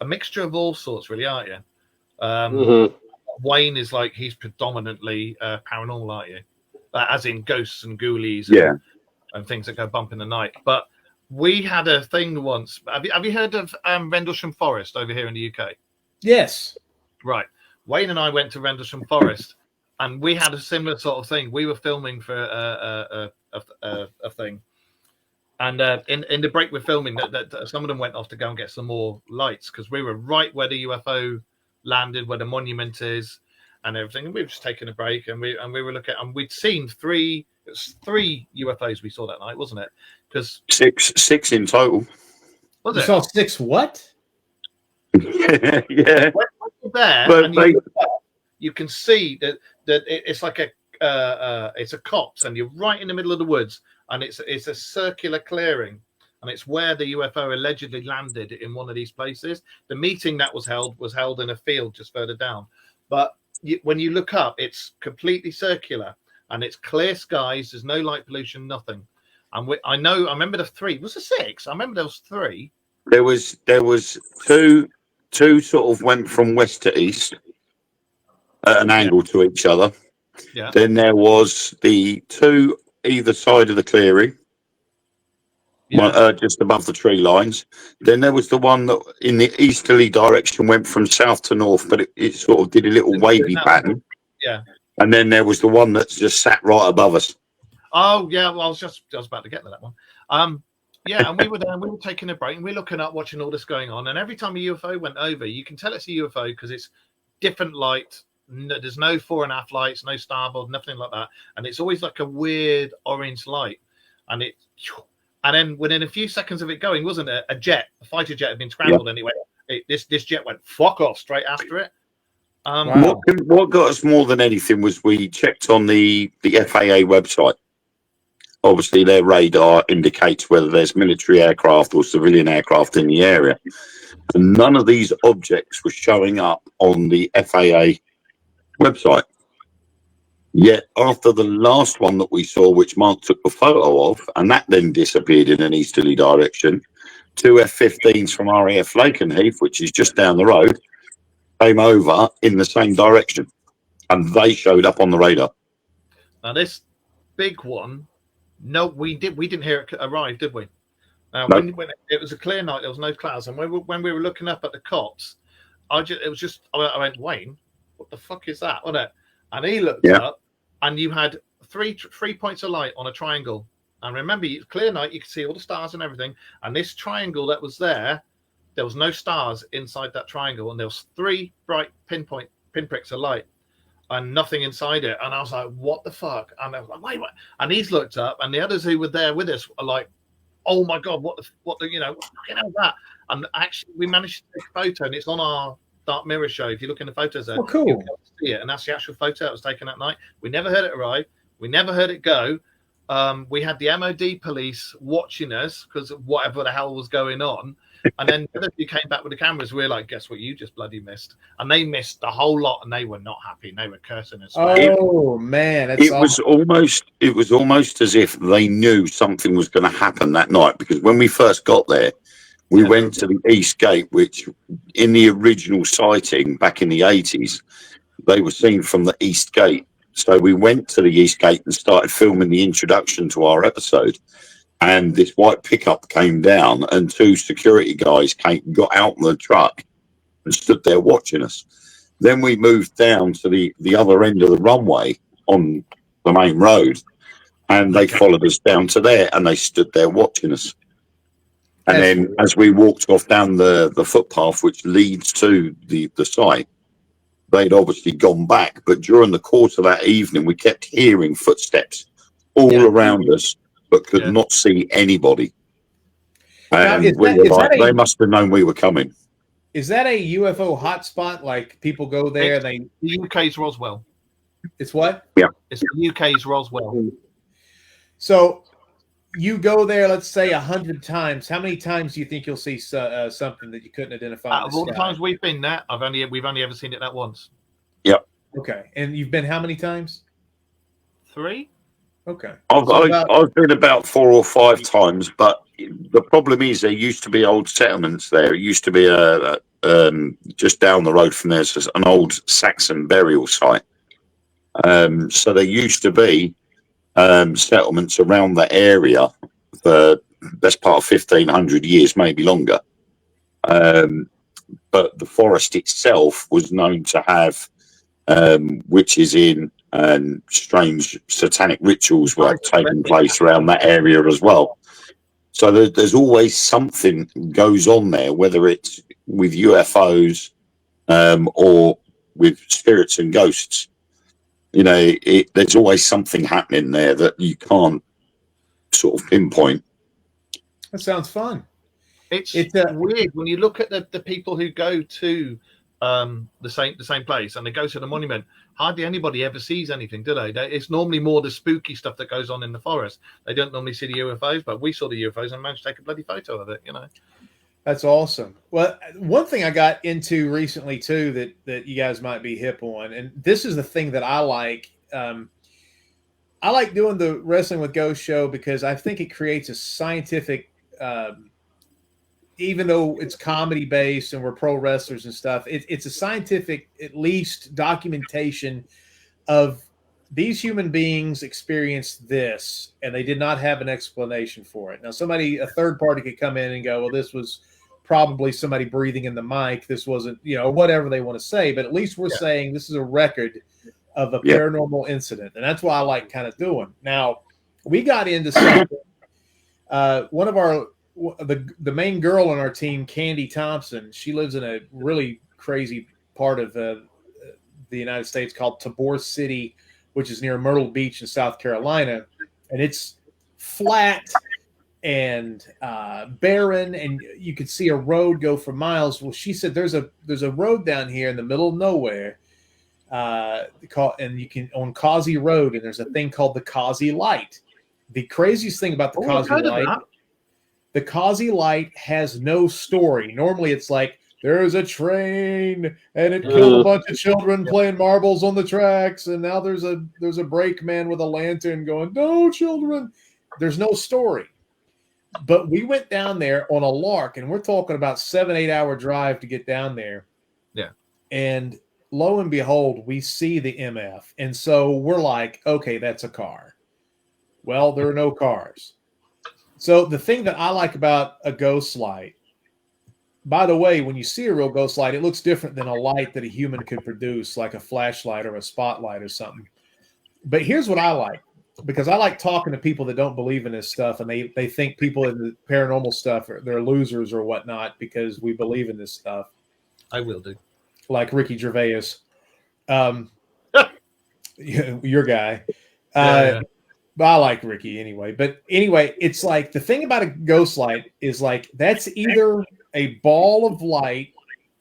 a mixture of all sorts, really, aren't you? Wayne is like, he's predominantly paranormal, aren't you? As in ghosts and ghoulies and things that go bump in the night. But we had a thing once. Have you heard of Rendlesham Forest over here in the UK? Yes. Right. Wayne and I went to Rendlesham Forest, and we had a similar sort of thing. We were filming for a thing, and in the break we're filming, that some of them went off to go and get some more lights because we were right where the UFO landed, where the monument is, and everything. And we were just taking a break, and we were looking at, and we'd seen three UFOs we saw that night, wasn't it? Because six in total. Was you it? saw 6 what? Yeah. When you're there, But and you can see that it's like it's a copse, and you're right in the middle of the woods, and it's a circular clearing, and it's where the UFO allegedly landed in one of these places. The meeting that was held in a field just further down, but when you look up, it's completely circular, and it's clear skies. There's no light pollution, nothing. And I remember the 3. Was it 6? I remember there was 3. There was two sort of went from west to east at an angle to each other. Yeah. Then there was the 2 either side of the clearing, just above the tree lines. Then there was the one that in the easterly direction went from south to north, but it sort of did a little wavy pattern. Yeah. And then there was the one that just sat right above us. Oh yeah, well I was about to get to that one. Yeah, and we were there, and we were taking a break, and we're looking up, watching all this going on. And every time a UFO went over, you can tell it's a UFO because it's different light. No, there's no fore and aft lights, no starboard, nothing like that, and it's always like a weird orange light. And then within a few seconds of it going, wasn't it? A fighter jet had been scrambled anyway. This jet went fuck off straight after it. What got us more than anything was we checked on the FAA website. Obviously, their radar indicates whether there's military aircraft or civilian aircraft in the area. And none of these objects were showing up on the FAA website. Yet, after the last one that we saw, which Mark took a photo of, and that then disappeared in an easterly direction, 2 F-15s from RAF Lakenheath, which is just down the road, came over in the same direction. And they showed up on the radar. Now, this big one, no, we didn't hear it arrive, did we? No. When it was a clear night, there was no clouds, and when we were looking up at the cots, I went, Wayne, what the fuck is that? Wasn't it? And he looked up, and you had three points of light on a triangle. And remember, clear night, you could see all the stars and everything. And this triangle that was there was no stars inside that triangle, and there was 3 bright pinpricks of light. And nothing inside it, and I was like, "What the fuck?" And I was like, "Wait, what?" And he's looked up, and the others who were there with us are like, "Oh my god, what the fucking hell is that?" And actually, we managed to take a photo, and it's on our Dark Mirror show. If you look in the photos there, cool. You'll be able to see it, and that's the actual photo that was taken that night. We never heard it arrive. We never heard it go. We had the MOD police watching us because of whatever the hell was going on. And then the others who came back with the cameras, we were like, guess what you just bloody missed? And they missed the whole lot, and they were not happy. And they were cursing us. Oh, man. It was almost as if they knew something was going to happen that night, because when we first got there, we went to the East Gate, which in the original sighting back in the 80s, they were seen from the East Gate. So we went to the East Gate and started filming the introduction to our episode. And this white pickup came down, and 2 security guys got out of the truck and stood there watching us. Then we moved down to the other end of the runway on the main road, and they followed us down to there, and they stood there watching us. And then as we walked off down the footpath, which leads to the site, they'd obviously gone back. But during the course of that evening, we kept hearing footsteps all around us, but could not see anybody. And they must have known we were coming. Is that a UFO hotspot? Like people go there? The UK's Roswell. It's what? Yeah. It's the UK's Roswell. So you go there, let's say 100 times. How many times do you think you'll see something that you couldn't identify? Out of all the times we've been there, we've only ever seen it that once. Yep. Okay. And you've been how many times? 3. Okay. I've been about 4 or 5 times, but the problem is there used to be old settlements there. It used to be just down the road from there's an old Saxon burial site. So there used to be settlements around that area for the best part of 1,500 years, maybe longer. But the forest itself was known to have witches in, and strange satanic rituals were taking place around that area as well. So there's always something goes on there, whether it's with UFOs or with spirits and ghosts. You know, there's always something happening there that you can't sort of pinpoint. That sounds fun. It's weird when you look at the people who go to the same place and they go to the monument. Hardly anybody ever sees anything, do they? It's normally more the spooky stuff that goes on in the forest. They don't normally see the UFOs, but we saw the UFOs and managed to take a bloody photo of it, you know. That's awesome. Well, one thing I got into recently too that you guys might be hip on, and this is the thing that I like. I like doing the Wrestling with Ghosts show because I think it creates a scientific, even though it's comedy based and we're pro wrestlers and stuff, it's a scientific, at least, documentation of these human beings experienced this, and they did not have an explanation for it. Now, a third party could come in and go, well, this was probably somebody breathing in the mic. This wasn't, whatever they want to say. But at least we're saying this is a record of a paranormal incident. And that's what I like kind of doing. Now, we got into something. One of the main girl on our team, Candy Thompson, she lives in a really crazy part of the United States called Tabor City, which is near Myrtle Beach in South Carolina. And it's flat and barren, and you could see a road go for miles. Well, she said there's a road down here in the middle of nowhere, and you can on Causey Road, and there's a thing called the Causey Light. The craziest thing about the Causey Light, the Causey Light has no story. Normally, it's like there's a train and it killed a bunch of children playing marbles on the tracks, and now there's a brakeman with a lantern going, "No, children." There's no story. But we went down there on a lark, and we're talking about 7-8 hour drive to get down there. Yeah. And lo and behold, we see the MF. And so we're like, okay, that's a car. Well, there are no cars. So the thing that I like about a ghost light, by the way, when you see a real ghost light, it looks different than a light that a human could produce, like a flashlight or a spotlight or something. But here's what I like, because I like talking to people that don't believe in this stuff, and they think people in the paranormal stuff they're losers or whatnot because we believe in this stuff. I will do. Like Ricky Gervais, your guy. Yeah. I like Ricky anyway. But anyway, it's like the thing about a ghost light is like that's either a ball of light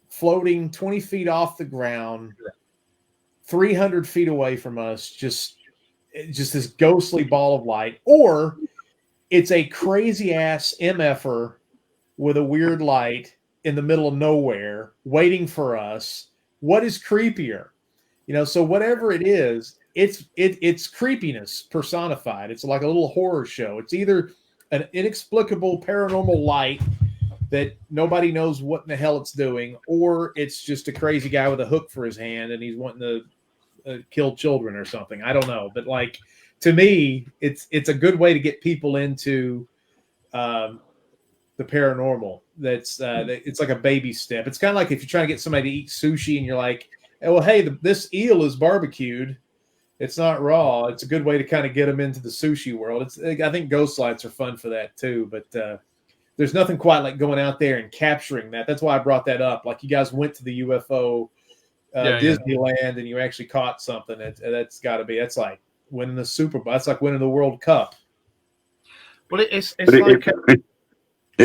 floating 20 feet off the ground, 300 feet away from us, just this ghostly ball of light, or it's a crazy ass MFer with a weird light in the middle of nowhere waiting for us. What is creepier? So whatever it is, it's creepiness personified. It's like a little horror show. It's either an inexplicable paranormal light that nobody knows what in the hell it's doing, or it's just a crazy guy with a hook for his hand and he's wanting to kill children or something. I don't know, but like to me, it's a good way to get people into the paranormal. It's like a baby step. It's kind of like if you're trying to get somebody to eat sushi and you're like, well, hey, this eel is barbecued. It's not raw. It's a good way to kind of get them into the sushi world. I think ghost lights are fun for that too, but there's nothing quite like going out there and capturing that. That's why I brought that up. Like you guys went to the UFO Disneyland and you actually caught something. That's got to be. That's like winning the Super Bowl. That's like winning the World Cup. Well, it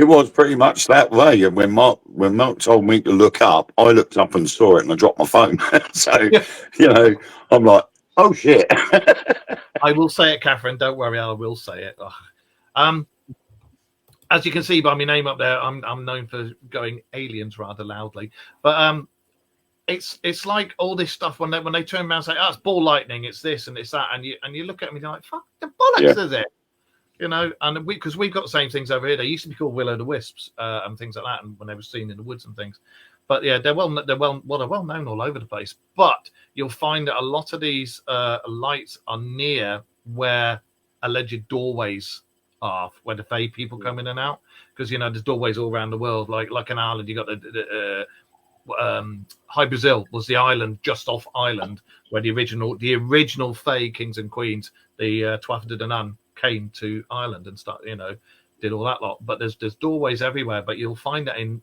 was pretty much that way. And when Mark told me to look up, I looked up and saw it, and I dropped my phone. So I'm like, oh shit. I will say it, Catherine. Don't worry, I will say it. As you can see by my name up there, I'm known for going aliens rather loudly. But it's like all this stuff when they turn around and say, "Oh, it's ball lightning, it's this and it's that," and you look at me and you're like, "Fuck the bollocks is it?" And because we've got the same things over here. They used to be called will-o'-the-wisps and things like that, and when they were seen in the woods and things. But yeah, they're well known all over the place. But you'll find that a lot of these lights are near where alleged doorways are, where the Fae people come in and out. Because there's doorways all around the world. Like in Ireland, you got the High Brazil was the island just off Ireland where the original Fae kings and queens, the Tuatha De Danann, came to Ireland and did all that lot. But there's doorways everywhere. But you'll find that in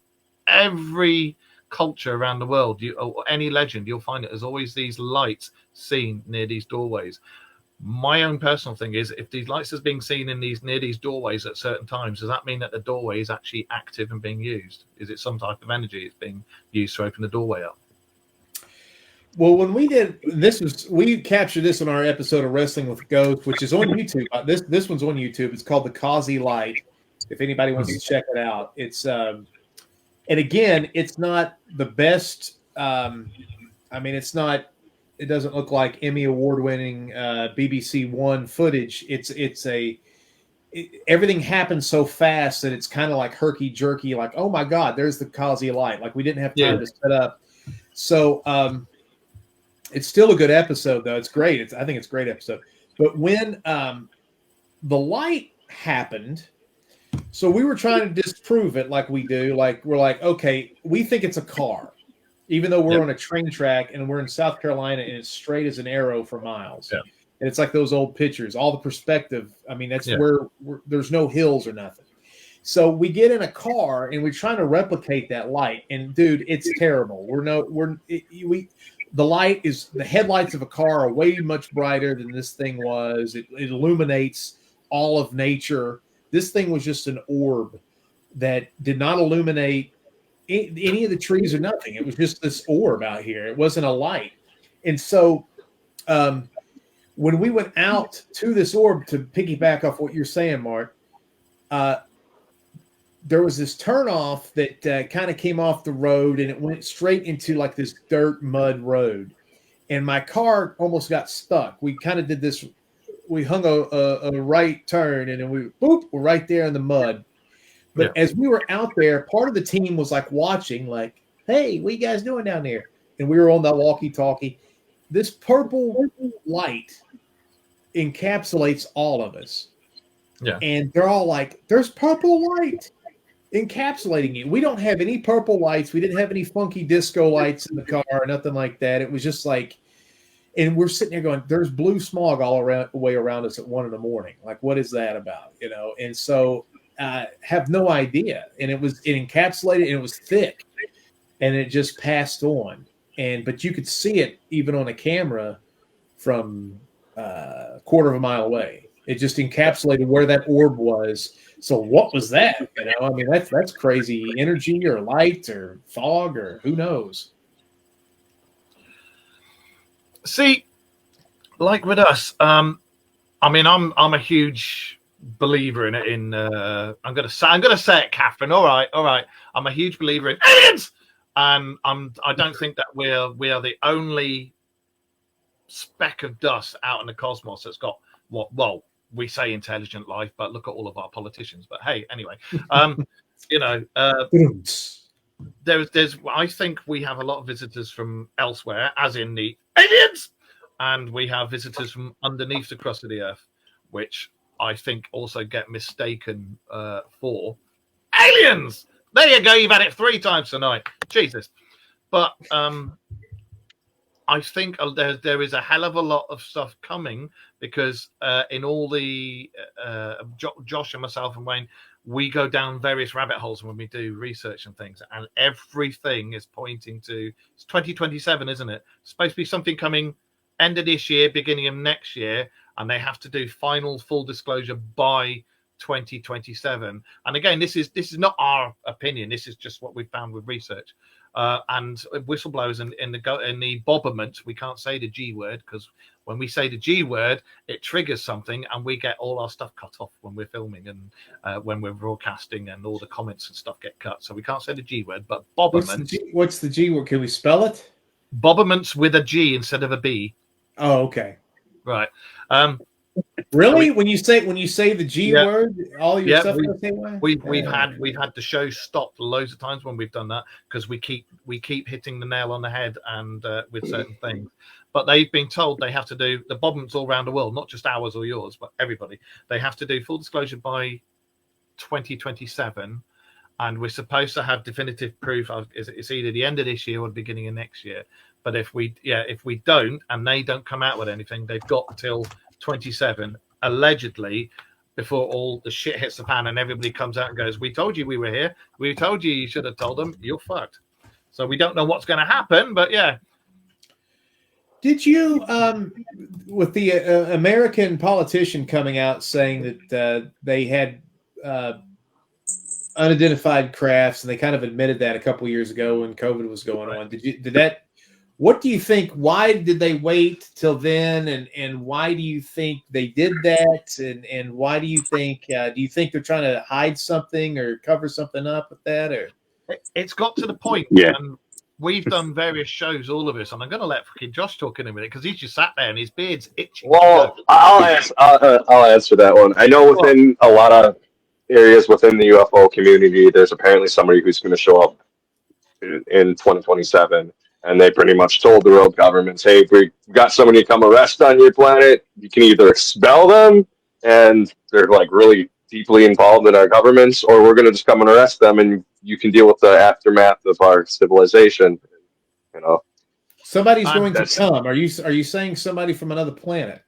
every culture around the world, or any legend, you'll find it. There's always these lights seen near these doorways. My own personal thing is, if these lights are being seen near these doorways at certain times, does that mean that the doorway is actually active and being used? Is it some type of energy that's being used to open the doorway up? Well, when we did we captured this on our episode of Wrestling with Ghosts, which is on YouTube. This one's on YouTube. It's called the Causey Light. If anybody wants to check it out, it's and again, it's not the best. It's not. It doesn't look like Emmy award-winning BBC One footage. Everything happens so fast that it's kind of like herky-jerky. Like, oh my God, there's the Causey Light. Like we didn't have time to set up. So It's still a good episode, though. It's great. I think it's a great episode. But when the light happened, so we were trying to disprove it like we do. Like, we're like, okay, we think it's a car, even though we're on a train track and we're in South Carolina and it's straight as an arrow for miles. Yeah. And it's like those old pictures, all the perspective. I mean, that's where there's no hills or nothing. So we get in a car and we're trying to replicate that light. And dude, it's terrible. The headlights of a car are way much brighter than this thing was. It illuminates all of nature. This thing was just an orb that did not illuminate any of the trees or nothing. It was just this orb out here. It wasn't a light. And so when we went out to this orb, to piggyback off what you're saying, Mark, there was this turnoff that kind of came off the road and it went straight into like this dirt mud road. And my car almost got stuck. We kind of did this. We hung a right turn and then we're right there in the mud. But as we were out there, part of the team was like watching, like, hey, what you guys doing down there? And we were on the walkie-talkie. This purple light encapsulates all of us. Yeah. And they're all like, there's purple light encapsulating you. We don't have any purple lights. We didn't have any funky disco lights in the car or nothing like that. It was just like, and we're sitting there going, there's blue smog all around way around us at 1 a.m. Like, what is that about? You know? And so have no idea. And it encapsulated and it was thick and it just passed on. But you could see it even on a camera from a quarter of a mile away. It just encapsulated where that orb was. So what was that? You know, I mean, that's crazy energy or light or fog or who knows. See, like with us, I mean, I'm a huge believer in it. I'm gonna say it, Catherine. All right. I'm a huge believer in aliens, and I don't think that we are the only speck of dust out in the cosmos that's got we say intelligent life, but look at all of our politicians. But hey, anyway, there's I think we have a lot of visitors from elsewhere, as in the aliens, and we have visitors from underneath the crust of the earth, which I think also get mistaken for aliens. There you go. You've had it 3 times tonight. Jesus. But I think there is a hell of a lot of stuff coming because in all the Josh and myself and Wayne, we go down various rabbit holes when we do research and things, and everything is pointing to it's 2027, isn't it? It's supposed to be something coming end of this year, beginning of next year, and they have to do final full disclosure by 2027. And again, this is not our opinion. This is just what we found with research. And whistleblowers in the bobberment, we can't say the G word because when we say the G word, it triggers something, and we get all our stuff cut off when we're filming and when we're broadcasting, and all the comments and stuff get cut. So we can't say the G word. But bobberment. What's the G word? Can we spell it? Bobberment's with a G instead of a B. Oh, okay. Right. Really? When you say the G word, all your stuff goes the same way? We've had the show stopped loads of times when we've done that because we keep hitting the nail on the head and with certain things. But they've been told they have to do the bobberments all around the world, not just ours or yours, but everybody. They have to do full disclosure by 2027, and we're supposed to have definitive proof of it's either the end of this year or the beginning of next year. But if we don't and they don't come out with anything, they've got till 27 allegedly before all the shit hits the fan and everybody comes out and goes, we told you we were here, we told you should have told them, you're fucked. So we don't know what's going to happen, but yeah. Did you with the American politician coming out saying that they had unidentified crafts, and they kind of admitted that a couple of years ago when COVID was going on, what do you think? Why did they wait till then? And why do you think they did that? And why do you think they're trying to hide something or cover something up with that? Or it's got to the point. Yeah. We've done various shows, all of us, and I'm going to let fucking Josh talk in a minute because he's just sat there and his beard's itching. Well, I'll answer that one. I know within a lot of areas within the UFO community, there's apparently somebody who's going to show up in 2027. And they pretty much told the world governments, hey, if we got somebody to come arrest on your planet, you can either expel them, and they're like really deeply involved in our governments, or we're going to just come and arrest them, and you can deal with the aftermath of our civilization. You know, Somebody's going to come. Are you saying somebody from another planet?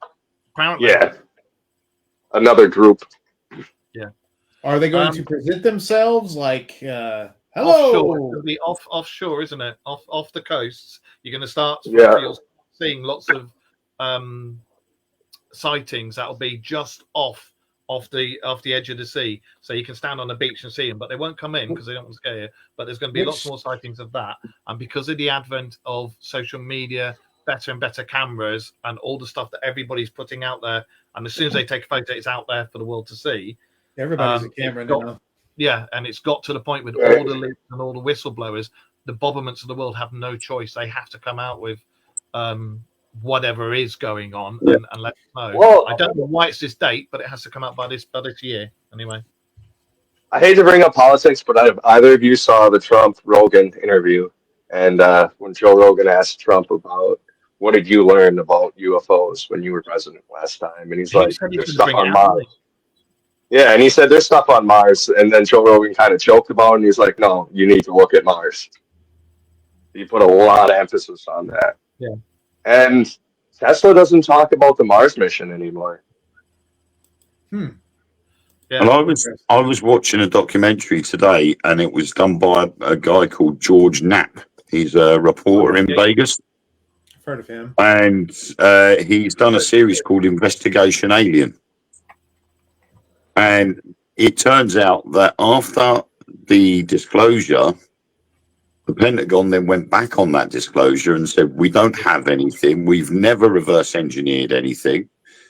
Apparently. Yeah, another group. Yeah. Are they going to present themselves like, hello? Offshore. It'll be offshore, isn't it? Off the coasts. You're going to start seeing lots of sightings that'll be just off the edge of the sea, so you can stand on the beach and see them, but they won't come in because they don't want to scare you. But there's going to be lots more sightings of that, and because of the advent of social media, better and better cameras, and all the stuff that everybody's putting out there, and as soon as they take a photo, it's out there for the world to see. Everybody's a camera now. Yeah, and it's got to the point with all the leaks and all the whistleblowers, the Bobberments of the world have no choice. They have to come out with whatever is going on and let us know. Well, I don't know why it's this date, but it has to come out by this year anyway. I hate to bring up politics, but if either of you saw the Trump-Rogan interview, and when Joe Rogan asked Trump about what did you learn about UFOs when you were president last time, and he's like, there's stuff on Mars. Yeah, and he said there's stuff on Mars, and then Joe Rogan kind of joked about it, and he's like, no, you need to look at Mars. He put a lot of emphasis on that. Yeah. And Tesla doesn't talk about the Mars mission anymore. Yeah. And I was watching a documentary today, and it was done by a guy called George Knapp. He's a reporter in Vegas. I've heard of him. And he's done a series called Investigation Alien. And it turns out that after the disclosure, the Pentagon then went back on that disclosure and said, we don't have anything. We've never reverse engineered anything.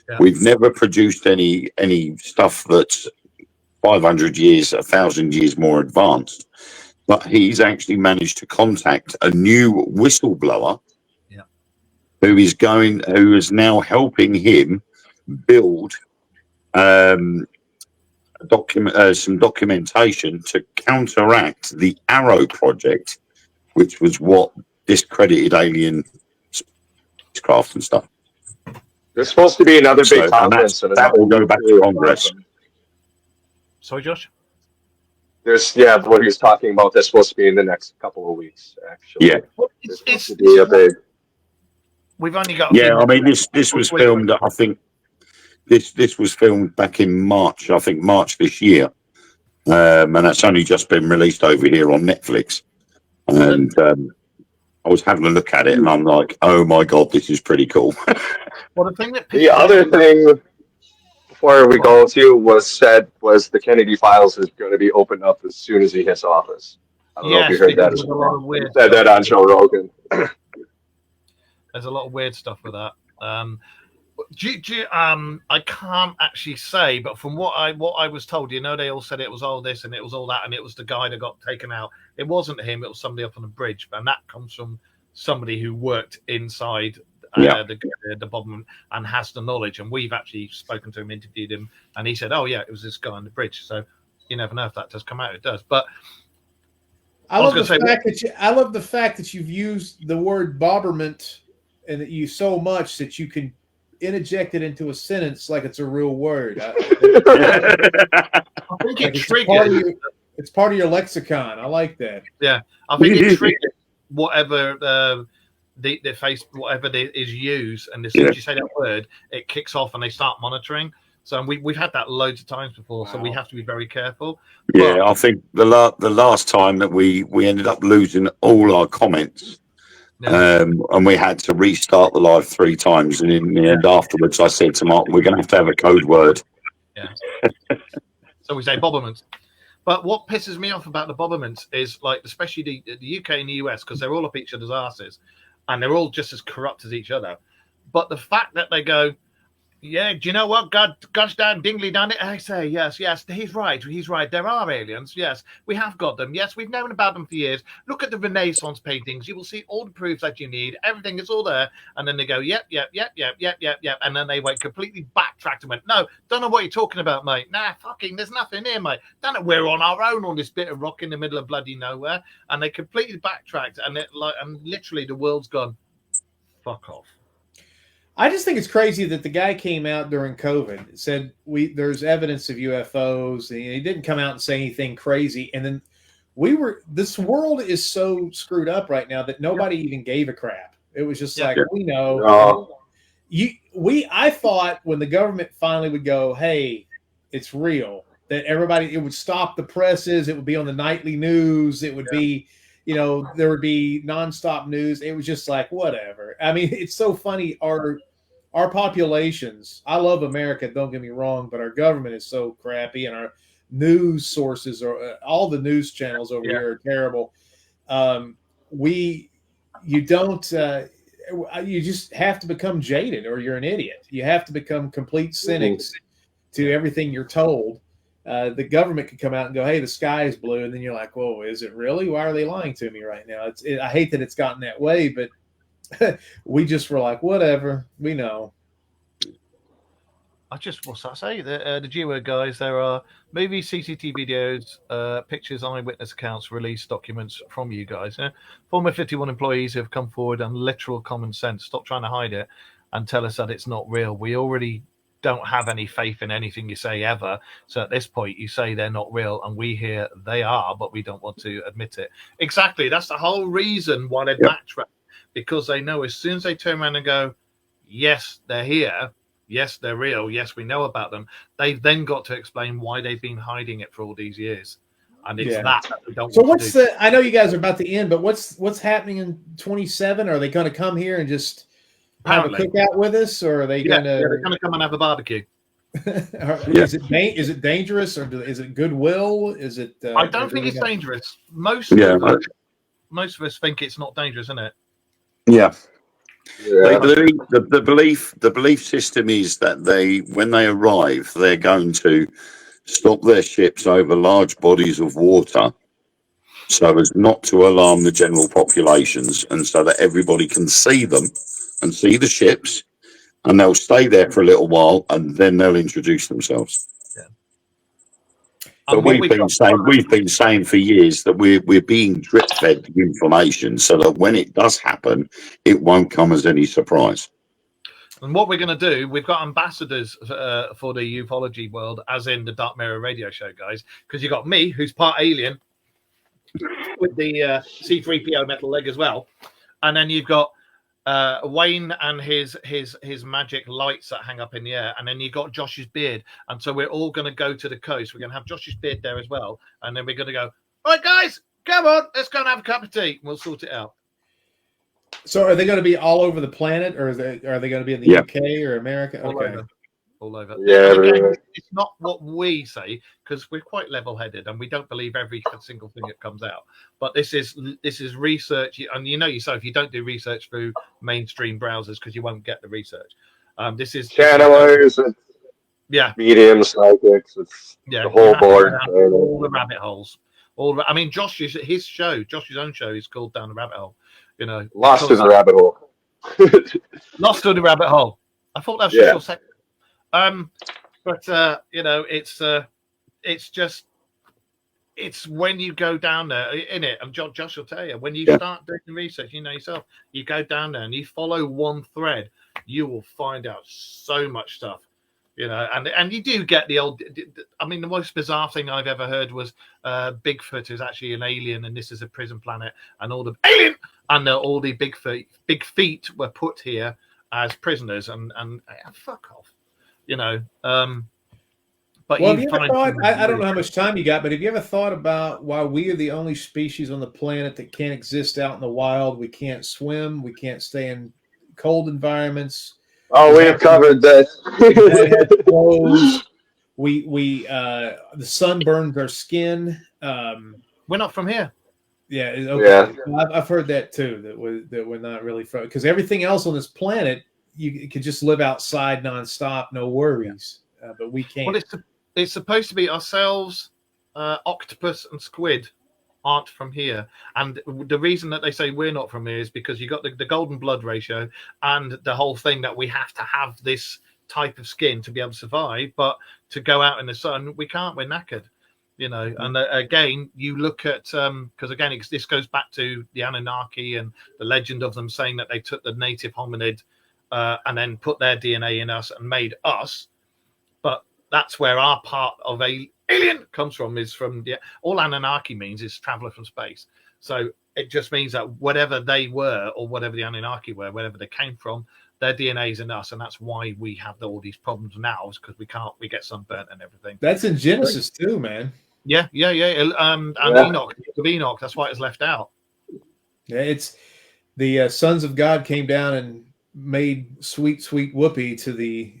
Yeah. We've never produced any stuff that's 500 years, 1,000 years more advanced. But he's actually managed to contact a new whistleblower who is now helping him build some documentation to counteract the Arrow project, which was what discredited alien spacecraft and stuff. There's supposed to be another big conference. That will go back to Congress. Sorry, Josh? There's what he was talking about. That's supposed to be in the next couple of weeks, actually. Yeah. It's to be a big. We've only got. Yeah, I mean this was filmed. I think this was filmed back in March. I think March this year, and that's only just been released over here on Netflix. And I was having a look at it, and I'm like, oh my god, this is pretty cool. Well, the other thing before we go to was the Kennedy files is going to be opened up as soon as he hits office. I don't know if you heard that as well. He said that on Joe Rogan. There's a lot of weird stuff with that. I can't actually say, but from what I was told, they all said it was all this and it was all that, and it was the guy that got taken out. It wasn't him; it was somebody up on the bridge, and that comes from somebody who worked inside the Bobberman and has the knowledge. And we've actually spoken to him, interviewed him, and he said, "Oh yeah, it was this guy on the bridge." So you never know if that does come out. It does, but. I love the fact that you've used the word Bobberment and that you so much that you can interject it into a sentence like it's a real word. I think it's part of your lexicon. I like that. Yeah, I think it triggers whatever the face, whatever is used, and as soon as you say that word, it kicks off and they start monitoring. So we've had that loads of times before, so we have to be very careful. Yeah, I think the last time that we ended up losing all our comments, and we had to restart the live 3 times. And in the end, afterwards, I said to Mark, "We're going to have a code word." Yeah. So we say Bobberments. But what pisses me off about the Bobberments is, like, especially the UK and the US, because they're all up each other's asses, and they're all just as corrupt as each other. But the fact that they go, Yeah, do you know what? Gosh darn Dingley done it. I say, yes, he's right. He's right. There are aliens. Yes, we have got them. Yes, we've known about them for years. Look at the Renaissance paintings. You will see all the proofs that you need. Everything is all there. And then they go, yep. And then they went completely backtracked and went, no, don't know what you're talking about, mate. Nah, fucking, there's nothing here, mate. Don't know. We're on our own on this bit of rock in the middle of bloody nowhere. And they completely backtracked. And literally the world's gone, fuck off. I just think it's crazy that the guy came out during COVID, said there's evidence of UFOs, and he didn't come out and say anything crazy. And then this world is so screwed up right now that nobody even gave a crap. It was just like, we know. I thought when the government finally would go, hey, it's real, that it would stop the presses, it would be on the nightly news, it would be, there would be nonstop news. It was just like, whatever. I mean, it's so funny. Our populations, I love America, don't get me wrong, but our government is so crappy, and our news sources all the news channels over here are terrible. You just have to become jaded, or you're an idiot. You have to become complete cynics to everything you're told. The government could come out and go, hey, the sky is blue. And then you're like, whoa, is it really? Why are they lying to me right now? I hate that it's gotten that way, but we just were like, whatever, we know. What's that say? The G-Word guys, there are movies, CCTV videos, pictures, eyewitness accounts, release documents from you guys. Former 51 employees who have come forward and literal common sense. Stop trying to hide it and tell us that it's not real. We already don't have any faith in anything you say ever. So at this point, you say they're not real, and we hear they are, but we don't want to admit it. Exactly. That's the whole reason why they backtrack, because they know as soon as they turn around and go, yes, they're here. Yes, they're real. Yes, we know about them. They've then got to explain why they've been hiding it for all these years. And it's that we don't want to do. I know you guys are about to end, but what's happening in 27? Are they going to come here and just have a cookout with us, or are they going to? Yeah, they're going to come and have a barbecue. Is it dangerous, or is it goodwill? Is it? I don't think it's dangerous. Most of us think it's not dangerous, isn't it? Yeah. The belief system is that when they arrive, they're going to stop their ships over large bodies of water, so as not to alarm the general populations, and so that everybody can see them and see the ships, and they'll stay there for a little while, and then they'll introduce themselves. But we've been saying for years that we're being drip fed the information, so that when it does happen, it won't come as any surprise. And what we're going to do, we've got ambassadors for the ufology world, as in the Dark Mirror radio show, guys. Because you got me, who's part alien, with the C3PO metal leg as well, and then you've got Wayne and his magic lights that hang up in the air, and then you got Josh's beard, and so we're all going to go to the coast. We're going to have Josh's beard there as well, and then we're going to go, all right, guys, come on, let's go and have a cup of tea. We'll sort it out. So are they going to be all over the planet, or are they going to be in the UK or America? All over. Yeah, again, it's not what we say, because we're quite level-headed and we don't believe every single thing that comes out. But this is research, and you know yourself, you don't do research through mainstream browsers because you won't get the research. This is channelers, mediums, psychics, it's the whole board, all the rabbit holes. I mean, Josh's own show is called Down the Rabbit Hole. You know, Lost in the Rabbit Hole. Lost in the Rabbit Hole. I thought that was your second. But you know, it's when you go down there in it, and Josh will tell you, when you start doing the research, you know yourself, you go down there and you follow one thread, you will find out so much stuff, you know, and you do get the old. I mean, the most bizarre thing I've ever heard was Bigfoot is actually an alien, and this is a prison planet, and all the alien and all the big feet were put here as prisoners, and fuck off. You know, but have you ever thought? I don't know how much time you got, but have you ever thought about why we are the only species on the planet that can't exist out in the wild? We can't swim. We can't stay in cold environments. Oh, we have covered that. The sun burns our skin. We're not from here. Yeah. Okay. Yeah. I've heard that too. That we're not really from, because everything else on this planet you could just live outside nonstop, no worries. But we can't. Well, it's supposed to be ourselves, octopus and squid aren't from here, and the reason that they say we're not from here is because you got the golden blood ratio and the whole thing that we have to have this type of skin to be able to survive, but to go out in the sun we can't, we're knackered, you know. And again, you look at because again this goes back to the Anunnaki and the legend of them saying that they took the native hominid and then put their DNA in us and made us, but that's where our part of alien comes from, is from all Anunnaki means is traveler from space. So it just means that whatever they were, or whatever the Anunnaki were, wherever they came from, their DNA is in us, and that's why we have all these problems now, is because we get sunburnt and everything. That's in Genesis too, man. Yeah. And Enoch, that's why it's left out. Yeah, it's the sons of God came down and made sweet whoopee to the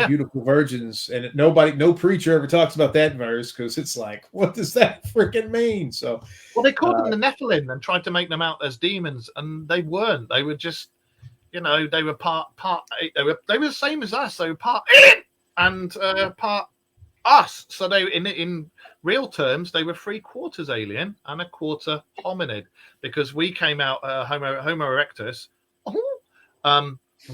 beautiful virgins, and no preacher ever talks about that verse, because it's like, what does that freaking mean? So, well, they called them the Nephilim and tried to make them out as demons, and they weren't. They were just, you know, they were part. They were the same as us. They were part alien and part us. So they, in real terms, they were 3/4 alien and 1/4 hominid, because we came out Homo erectus,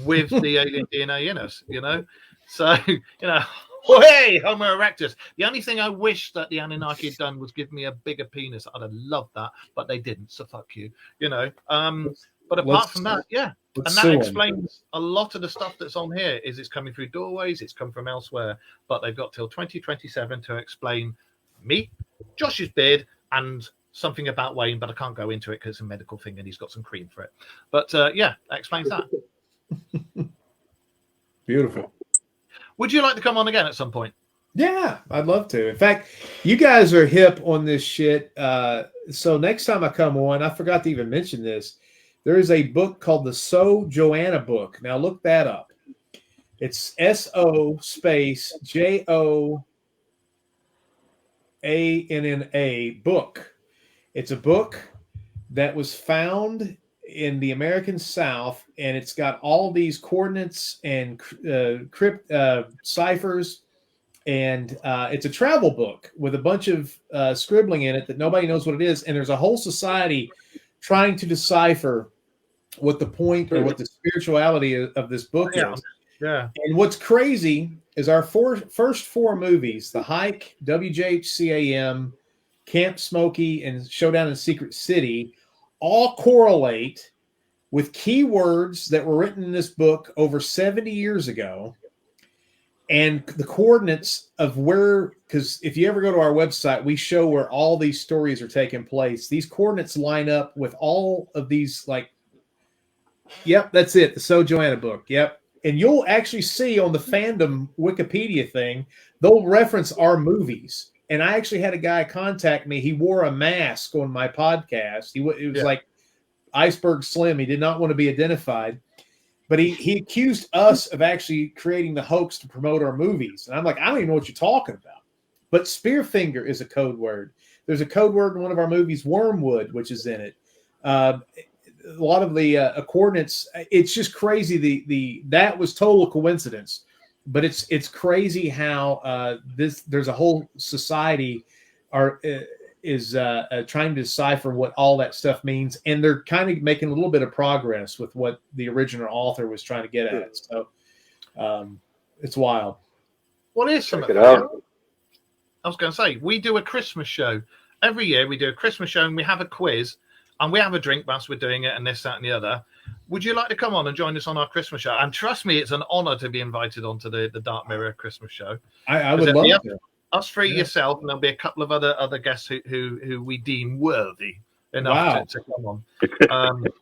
with the alien DNA in us, you know. So, you know, hey, Homo erectus. The only thing I wish that the Anunnaki had done was give me a bigger penis. I'd have loved that, but they didn't. So fuck you, you know. But apart from that, yeah. And that explains a lot of the stuff that's on here. Is it's coming through doorways, it's come from elsewhere, but they've got till 2027 to explain me, Josh's beard, and something about Wayne, but I can't go into it because it's a medical thing and he's got some cream for it. But yeah, that explains that. Beautiful. Would you like to come on again at some point? Yeah, I'd love to. In fact, you guys are hip on this shit. So next time I come on, I forgot to even mention this. There is a book called the So Joanna book. Now look that up. It's SO space JOANNA book. It's a book that was found in the American South, and it's got all these coordinates and crypt ciphers, and it's a travel book with a bunch of scribbling in it that nobody knows what it is, and there's a whole society trying to decipher what the point or what the spirituality of this book is. Yeah. And what's crazy is our first four movies, The Hike, WJHCAM, Camp Smokey, and Showdown in Secret City, all correlate with keywords that were written in this book over 70 years ago, and the coordinates of where, because if you ever go to our website, we show where all these stories are taking place. These coordinates line up with all of these, like, yep, that's it, the So Joanna book, yep. And you'll actually see on the fandom Wikipedia thing, they'll reference our movies. And I actually had a guy contact me. He wore a mask on my podcast. It was like Iceberg Slim. He did not want to be identified. But he accused us of actually creating the hoax to promote our movies. And I'm like, I don't even know what you're talking about. But Spearfinger is a code word. There's a code word in one of our movies, Wormwood, which is in it. A lot of the coordinates, it's just crazy. That was total coincidence. But it's crazy how there's a whole society is trying to decipher what all that stuff means, and they're kind of making a little bit of progress with what the original author was trying to get at. So it's wild. What is something? Check it out. I was going to say, we do a Christmas show every year. We do a Christmas show, and we have a quiz, and we have a drink whilst we're doing it, and this, that, and the other. Would you like to come on and join us on our Christmas show? And trust me, it's an honor to be invited onto the Dark Mirror Christmas show. I would love to. Us three, yourself, and there'll be a couple of other guests who we deem worthy enough to come on.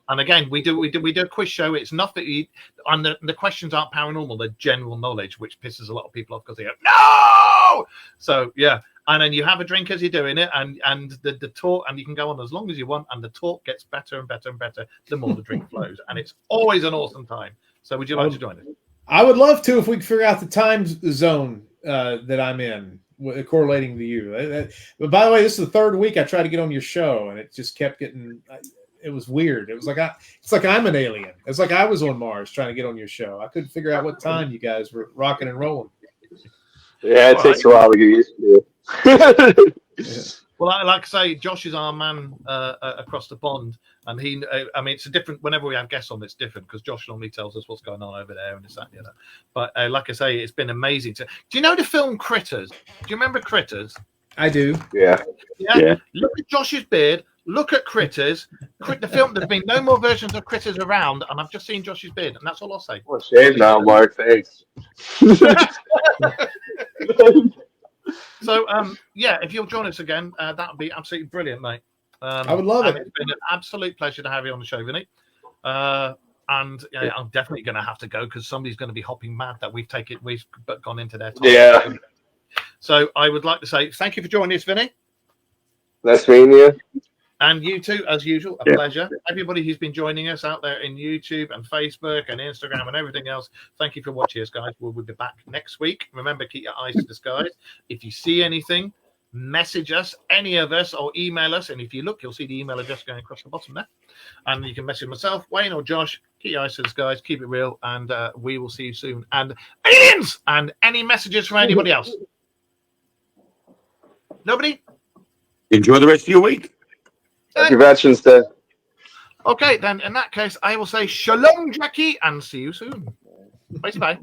And again, we do a quiz show. It's nothing, and the questions aren't paranormal; they're general knowledge, which pisses a lot of people off because they go, no. So yeah. And then you have a drink as you're doing it, and the talk, and you can go on as long as you want, and the talk gets better and better and better the more the drink flows, and it's always an awesome time. So would you like to join us? I would love to, if we could figure out the time zone that I'm in, correlating to you. But by the way, this is the third week I tried to get on your show, and it just kept getting. it was weird. It was like it's like I'm an alien. It's like I was on Mars trying to get on your show. I couldn't figure out what time you guys were rocking and rolling. Yeah, it takes a while to get used to. Yeah. Well, like I say, Josh is our man across the pond, and he. I mean, it's a different. Whenever we have guests on, it's different because Josh normally tells us what's going on over there and this, that, and the other. But like I say, it's been amazing. Do you know the film Critters? Do you remember Critters? I do. Yeah. Yeah. Look at Josh's beard. Look at Critters. The film. There's been no more versions of Critters around, and I've just seen Josh's beard, and that's all I'll say. Well, shave now, Mark. Thanks. So, yeah, if you'll join us again, that would be absolutely brilliant, mate. I would love it. It's been an absolute pleasure to have you on the show, Vinny. And yeah, I'm definitely going to have to go because somebody's going to be hopping mad that we've gone into their time. Yeah. So I would like to say thank you for joining us, Vinny. Nice meeting you. And you too, as usual, a pleasure. Everybody who's been joining us out there in YouTube and Facebook and Instagram and everything else, thank you for watching us, guys. We'll be back next week. Remember, keep your eyes to the skies. If you see anything, message us, any of us, or email us. And if you look, you'll see the email address going across the bottom there. And you can message myself, Wayne, or Josh. Keep your eyes to the skies, keep it real, and we will see you soon. And aliens! And any messages from anybody else? Nobody? Enjoy the rest of your week. Happy Veterans Day. Okay, then in that case, I will say shalom, Jackie, and see you soon. Bye-bye.